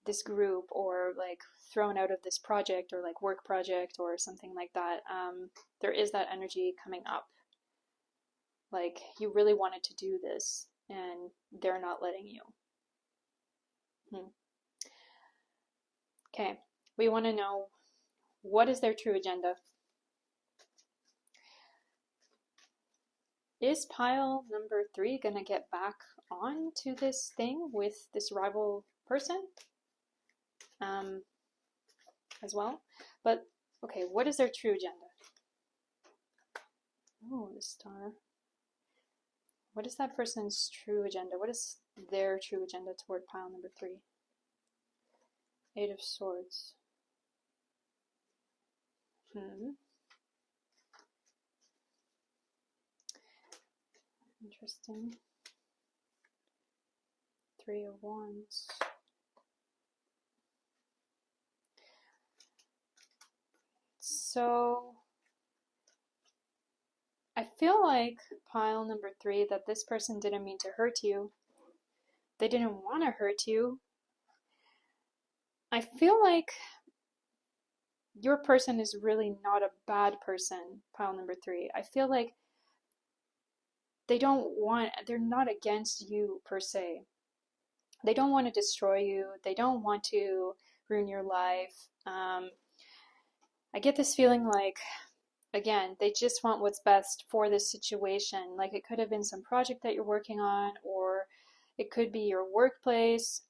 this group, or like thrown out of this project or like work project or something like that. There is that energy coming up. Like you really wanted to do this and they're not letting you. Okay, we want to know, what is their true agenda? Is pile number 3 gonna get back on to this thing with this rival person as well? But okay, what is their true agenda? Oh, the Star. What is that person's true agenda? What is their true agenda toward pile number 3? 8 of Swords. Interesting. 3 of Wands. So I feel like pile number 3 that this person didn't mean to hurt you. They didn't want to hurt you. I feel like your person is really not a bad person, pile number 3. I feel like they're not against you per se. They don't want to destroy you. They don't want to ruin your life. I get this feeling like, again, they just want what's best for this situation. Like it could have been some project that you're working on, or it could be your workplace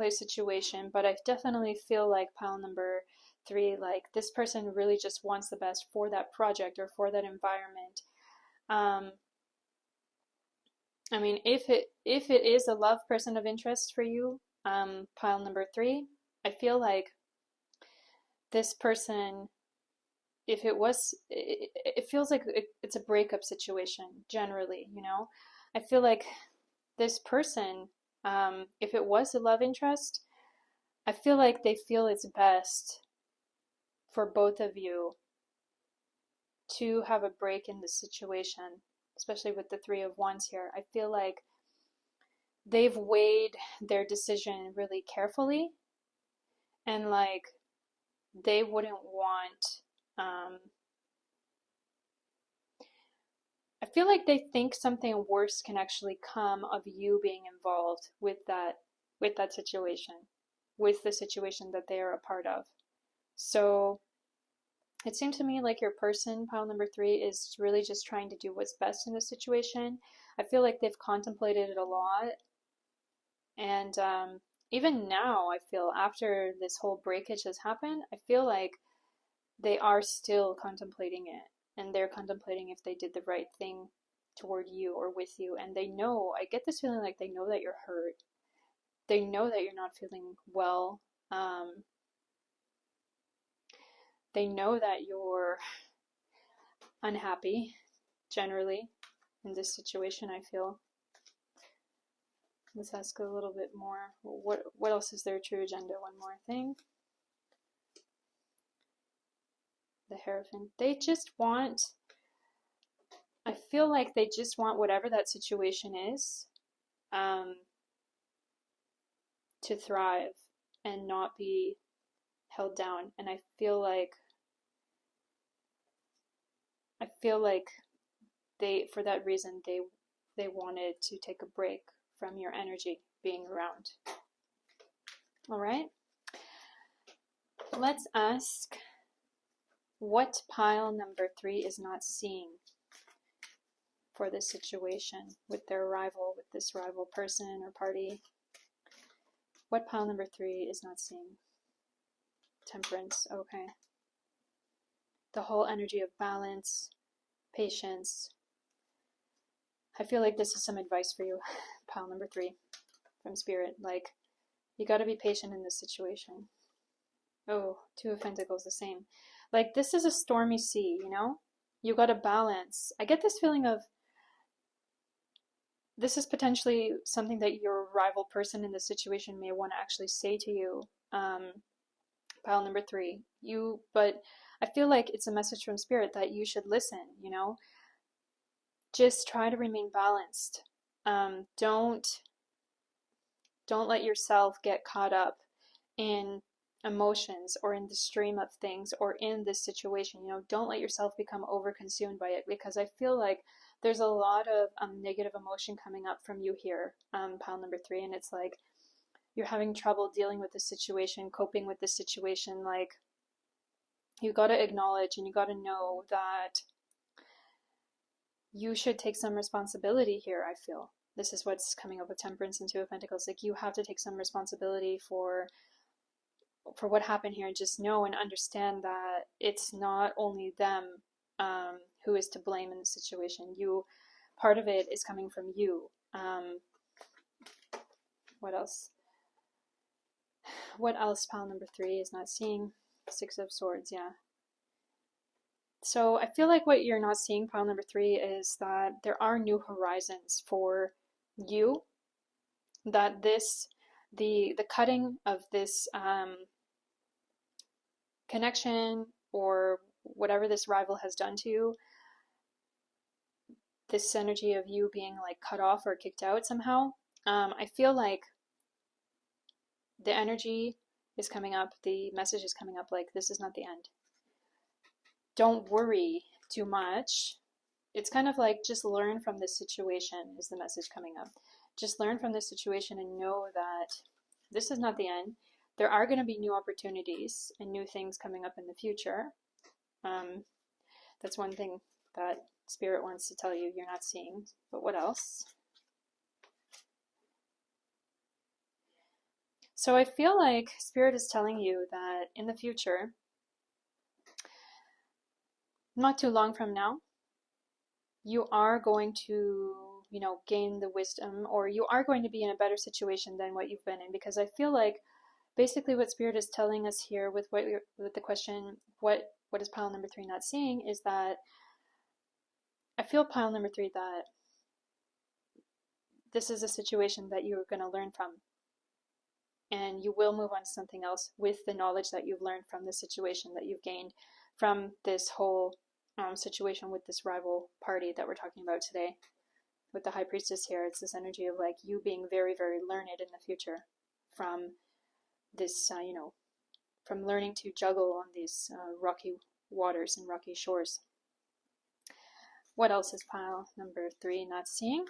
situation. But I definitely feel like pile number 3, like this person really just wants the best for that project or for that environment. I mean, if it is a love person of interest for you, pile number 3, I feel like this person, if it was, it feels like it's a breakup situation generally, you know? I feel like this person, if it was a love interest, I feel like they feel it's best for both of you to have a break in this situation, especially with the Three of Wands here. I feel like they've weighed their decision really carefully, and like they wouldn't want, I feel like they think something worse can actually come of you being involved with that situation, with the situation that they are a part of. So it seems to me like your person, pile number 3, is really just trying to do what's best in the situation. I feel like they've contemplated it a lot. And even now, I feel after this whole breakage has happened, I feel like they are still contemplating it. And they're contemplating if they did the right thing toward you or with you. And they know, I get this feeling like they know that you're hurt. They know that you're not feeling well. They know that you're unhappy generally in this situation, I feel. Let's ask a little bit more. What else is their true agenda? One more thing. The Hierophant. They just want, I feel like they just want whatever that situation is, to thrive and not be held down. And I feel like they, for that reason, they wanted to take a break from your energy being around. All right. Let's ask what pile number 3 is not seeing for this situation with their rival, with this rival person or party. What pile number 3 is not seeing? Temperance. Okay. The whole energy of balance, patience. I feel like this is some advice for you, pile number 3, from Spirit. Like, you got to be patient in this situation. Oh, Two of Pentacles, the same. Like, this is a stormy sea, you know? You got to balance. I get this feeling of this is potentially something that your rival person in this situation may want to actually say to you. Pile number 3. But I feel like it's a message from Spirit that you should listen, you know? Just try to remain balanced. Don't let yourself get caught up in emotions or in the stream of things or in this situation. You know, don't let yourself become overconsumed by it, because I feel like there's a lot of negative emotion coming up from you here, pile number 3, and it's like you're having trouble dealing with the situation, coping with the situation. Like, you got to acknowledge and you got to know that you should take some responsibility here, I feel. This is what's coming up with Temperance and Two of Pentacles. Like, you have to take some responsibility for what happened here, and just know and understand that it's not only them who is to blame in the situation. Part of it is coming from you. What else? What else pile number 3 is not seeing? Six of Swords, yeah. So I feel like what you're not seeing, pile number 3, is that there are new horizons for you. That the cutting of this connection, or whatever this rival has done to you, this energy of you being like cut off or kicked out somehow, I feel like the energy is coming up, the message is coming up like, this is not the end. Don't worry too much. It's kind of like, just learn from this situation is the message coming up. Just learn from this situation and know that this is not the end. There are going to be new opportunities and new things coming up in the future. That's one thing that Spirit wants to tell you you're not seeing. But what else? So I feel like Spirit is telling you that in the future, not too long from now, you are going to, you know, gain the wisdom, or you are going to be in a better situation than what you've been in. Because I feel like basically what Spirit is telling us here with with the question, what is pile number 3 not seeing, is that I feel pile number 3 that this is a situation that you're going to learn from, and you will move on to something else with the knowledge that you've learned from the situation that you've gained from this whole situation with this rival party that we're talking about today. With the High Priestess here, it's this energy of like you being very, very learned in the future from this, from learning to juggle on these rocky waters and rocky shores. What else is pile number 3 not seeing?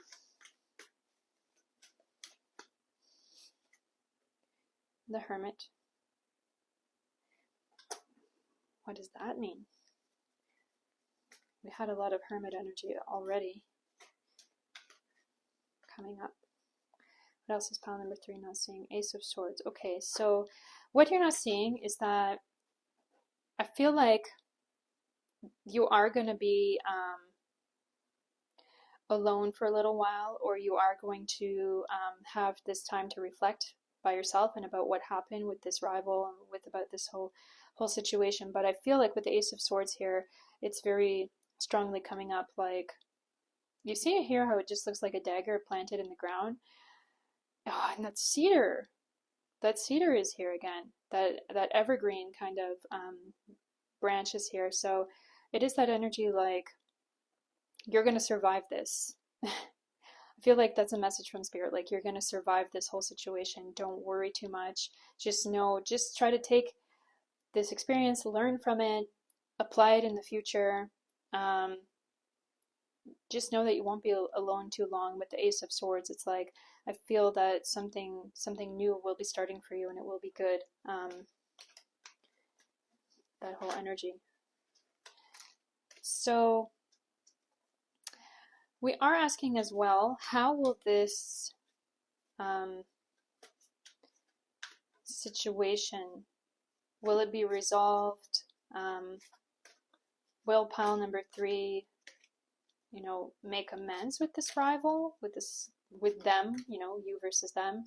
The Hermit. What does that mean? We had a lot of Hermit energy already coming up. What else is pile number 3 not seeing? Ace of Swords. Okay, so what you're not seeing is that I feel like you are going to be alone for a little while, or you are going to have this time to reflect by yourself and about what happened with this rival and with about this whole situation. But I feel like with the Ace of Swords here, it's very strongly coming up. Like, you see it here how it just looks like a dagger planted in the ground. Oh, and that cedar is here again. That evergreen kind of branch is here. So it is that energy like you're going to survive this. I feel like that's a message from Spirit, like you're going to survive this whole situation. Don't worry too much. Just try to take this experience, learn from it, apply it in the future. Just know that you won't be alone too long. With the Ace of Swords, it's like I feel that something new will be starting for you, and it will be good. That whole energy. So we are asking as well, how will this situation, will it be resolved? Will pile number 3, make amends with this rival, with them, you versus them?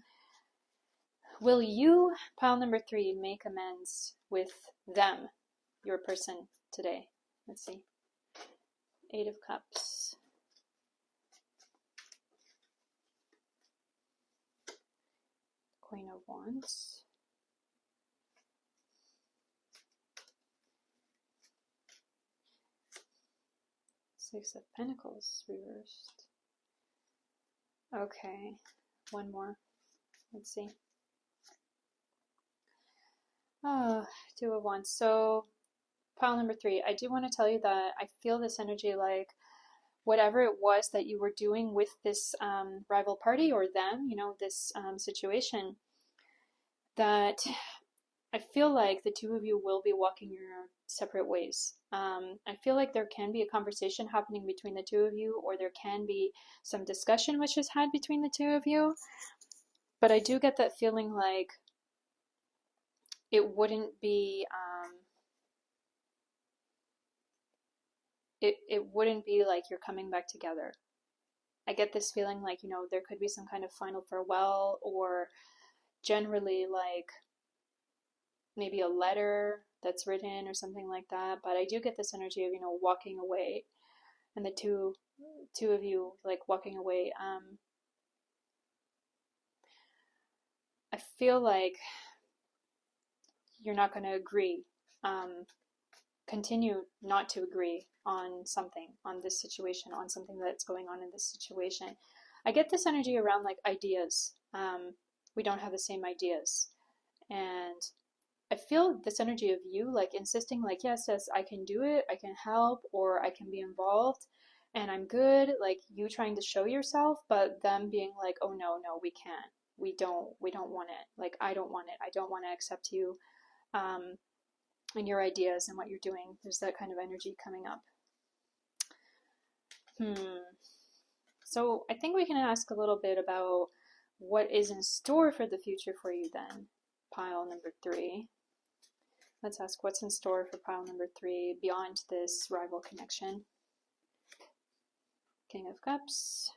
Will you, pile number 3, make amends with them, your person, today? Let's see. 8 of Cups. Queen of Wands. Six of Pentacles reversed. Okay, one more. Let's see. Oh, 2 of Wands. So, pile number 3. I do want to tell you that I feel this energy like whatever it was that you were doing with this rival party or them, this situation, that I feel like the 2 of you will be walking your separate ways. I feel like there can be a conversation happening between the 2 of you, or there can be some discussion which is had between the 2 of you. But I do get that feeling like it wouldn't be it wouldn't be like you're coming back together. I get this feeling like, there could be some kind of final farewell, or generally like maybe a letter that's written or something like that. But I do get this energy of, walking away, and the two of you like walking away. I feel like you're not going to agree, continue not to agree on something, on this situation, on something that's going on in this situation. I get this energy around like ideas. We don't have the same ideas, and I feel this energy of you like insisting like, yes, I can do it, I can help, or I can be involved, and I'm good, like you trying to show yourself, but them being like, oh no, we can't, we don't want it, like I don't want it, I don't want to accept you and your ideas and what you're doing. There's that kind of energy coming up. So I think we can ask a little bit about what is in store for the future for you then, pile number 3. Let's ask what's in store for pile number 3 beyond this rival connection. King of Cups.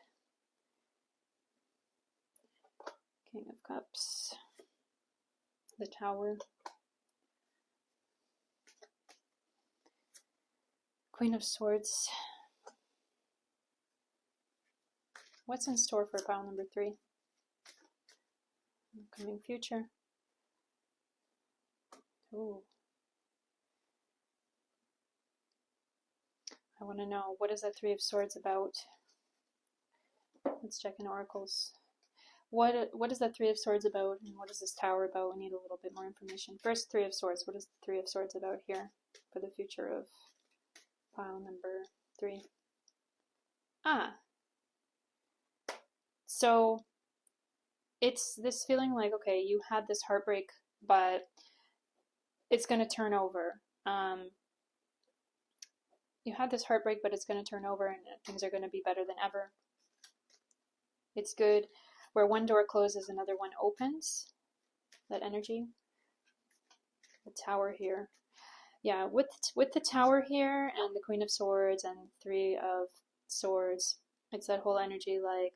King of Cups. the Tower, Queen of Swords. What's in store for pile number 3? Coming future. Ooh. I want to know, what is that Three of Swords about? Let's check in oracles. What is that Three of Swords about, and what is this Tower about? We need a little bit more information. First, Three of Swords. What is the Three of Swords about here for the future of pile number 3? So it's this feeling like, okay, you had this heartbreak, but it's going to turn over. You had this heartbreak, but it's going to turn over, and things are going to be better than ever. It's good. Where one door closes, another one opens. That energy. The Tower here. Yeah, with the Tower here and the Queen of Swords and Three of Swords, it's that whole energy, like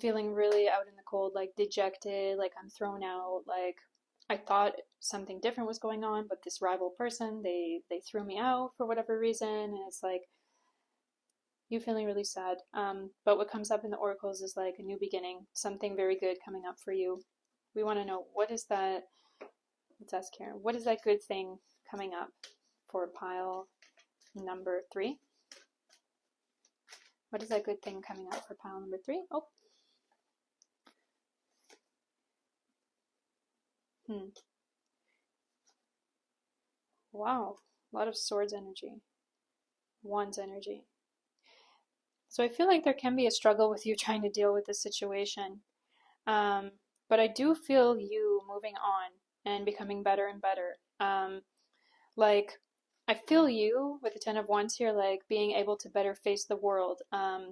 feeling really out in the cold, like dejected, like I'm thrown out, like I thought something different was going on, but this rival person, they threw me out for whatever reason, and it's like you feeling really sad. But what comes up in the oracles is like a new beginning, something very good coming up for you. We want to know, what is that? Let's ask here. What is that good thing coming up for pile number 3? What is that good thing coming up for pile number 3? Oh. Wow. A lot of swords energy. Wands energy. So I feel like there can be a struggle with you trying to deal with this situation. But I do feel you moving on and becoming better and better. Like, I feel you with the Ten of Wands here, like being able to better face the world.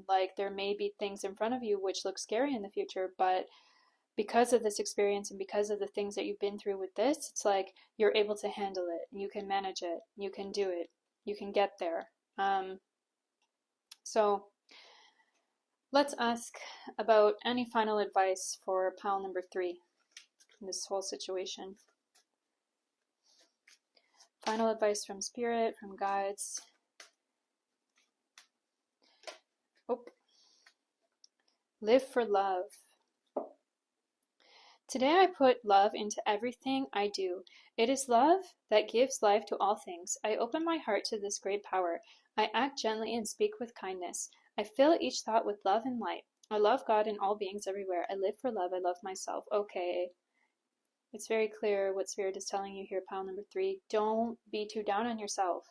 Like there may be things in front of you which look scary in the future, but because of this experience and because of the things that you've been through with this, it's like you're able to handle it. You can manage it. You can do it. You can get there. So let's ask about any final advice for pile number 3 in this whole situation. Final advice from Spirit, from guides. Oh. Live for love. Today I put love into everything I do. It is love that gives life to all things. I open my heart to this great power. I act gently and speak with kindness. I fill each thought with love and light. I love God and all beings everywhere. I live for love. I love myself. Okay. It's very clear what Spirit is telling you here, pile number 3. Don't be too down on yourself.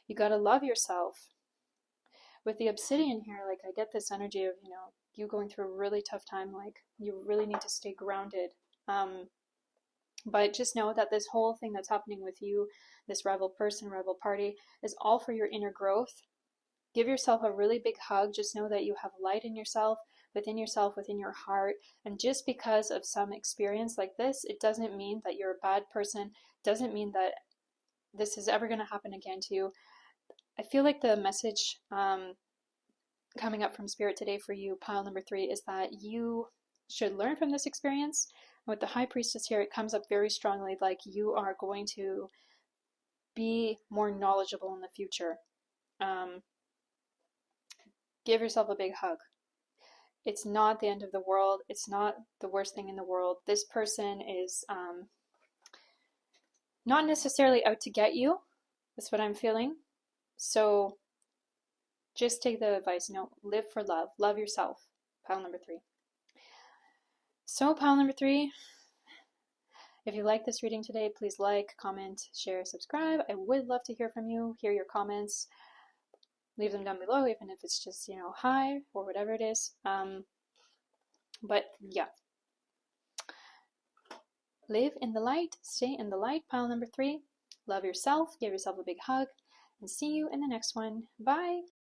You gotta love yourself. With the obsidian here, like I get this energy of, you going through a really tough time, like you really need to stay grounded. But just know that this whole thing that's happening with you, this rival person, rival party, is all for your inner growth. Give yourself a really big hug. Just know that you have light in yourself, within your heart. And just because of some experience like this, it doesn't mean that you're a bad person. It doesn't mean that this is ever going to happen again to you. I feel like the message coming up from Spirit today for you, pile number 3, is that you should learn from this experience. And with the High Priestess here, it comes up very strongly, like you are going to be more knowledgeable in the future. Give yourself a big hug. It's not the end of the world. It's not the worst thing in the world. This person is not necessarily out to get you. That's what I'm feeling. So just take the advice, live for love. Love yourself. Pile number 3. So pile number 3, if you like this reading today, please like, comment, share, subscribe. I would love to hear from you, hear your comments. Leave them down below, even if it's just, hi or whatever it is. But yeah. Live in the light, stay in the light, pile number 3. Love yourself, give yourself a big hug, and see you in the next one. Bye!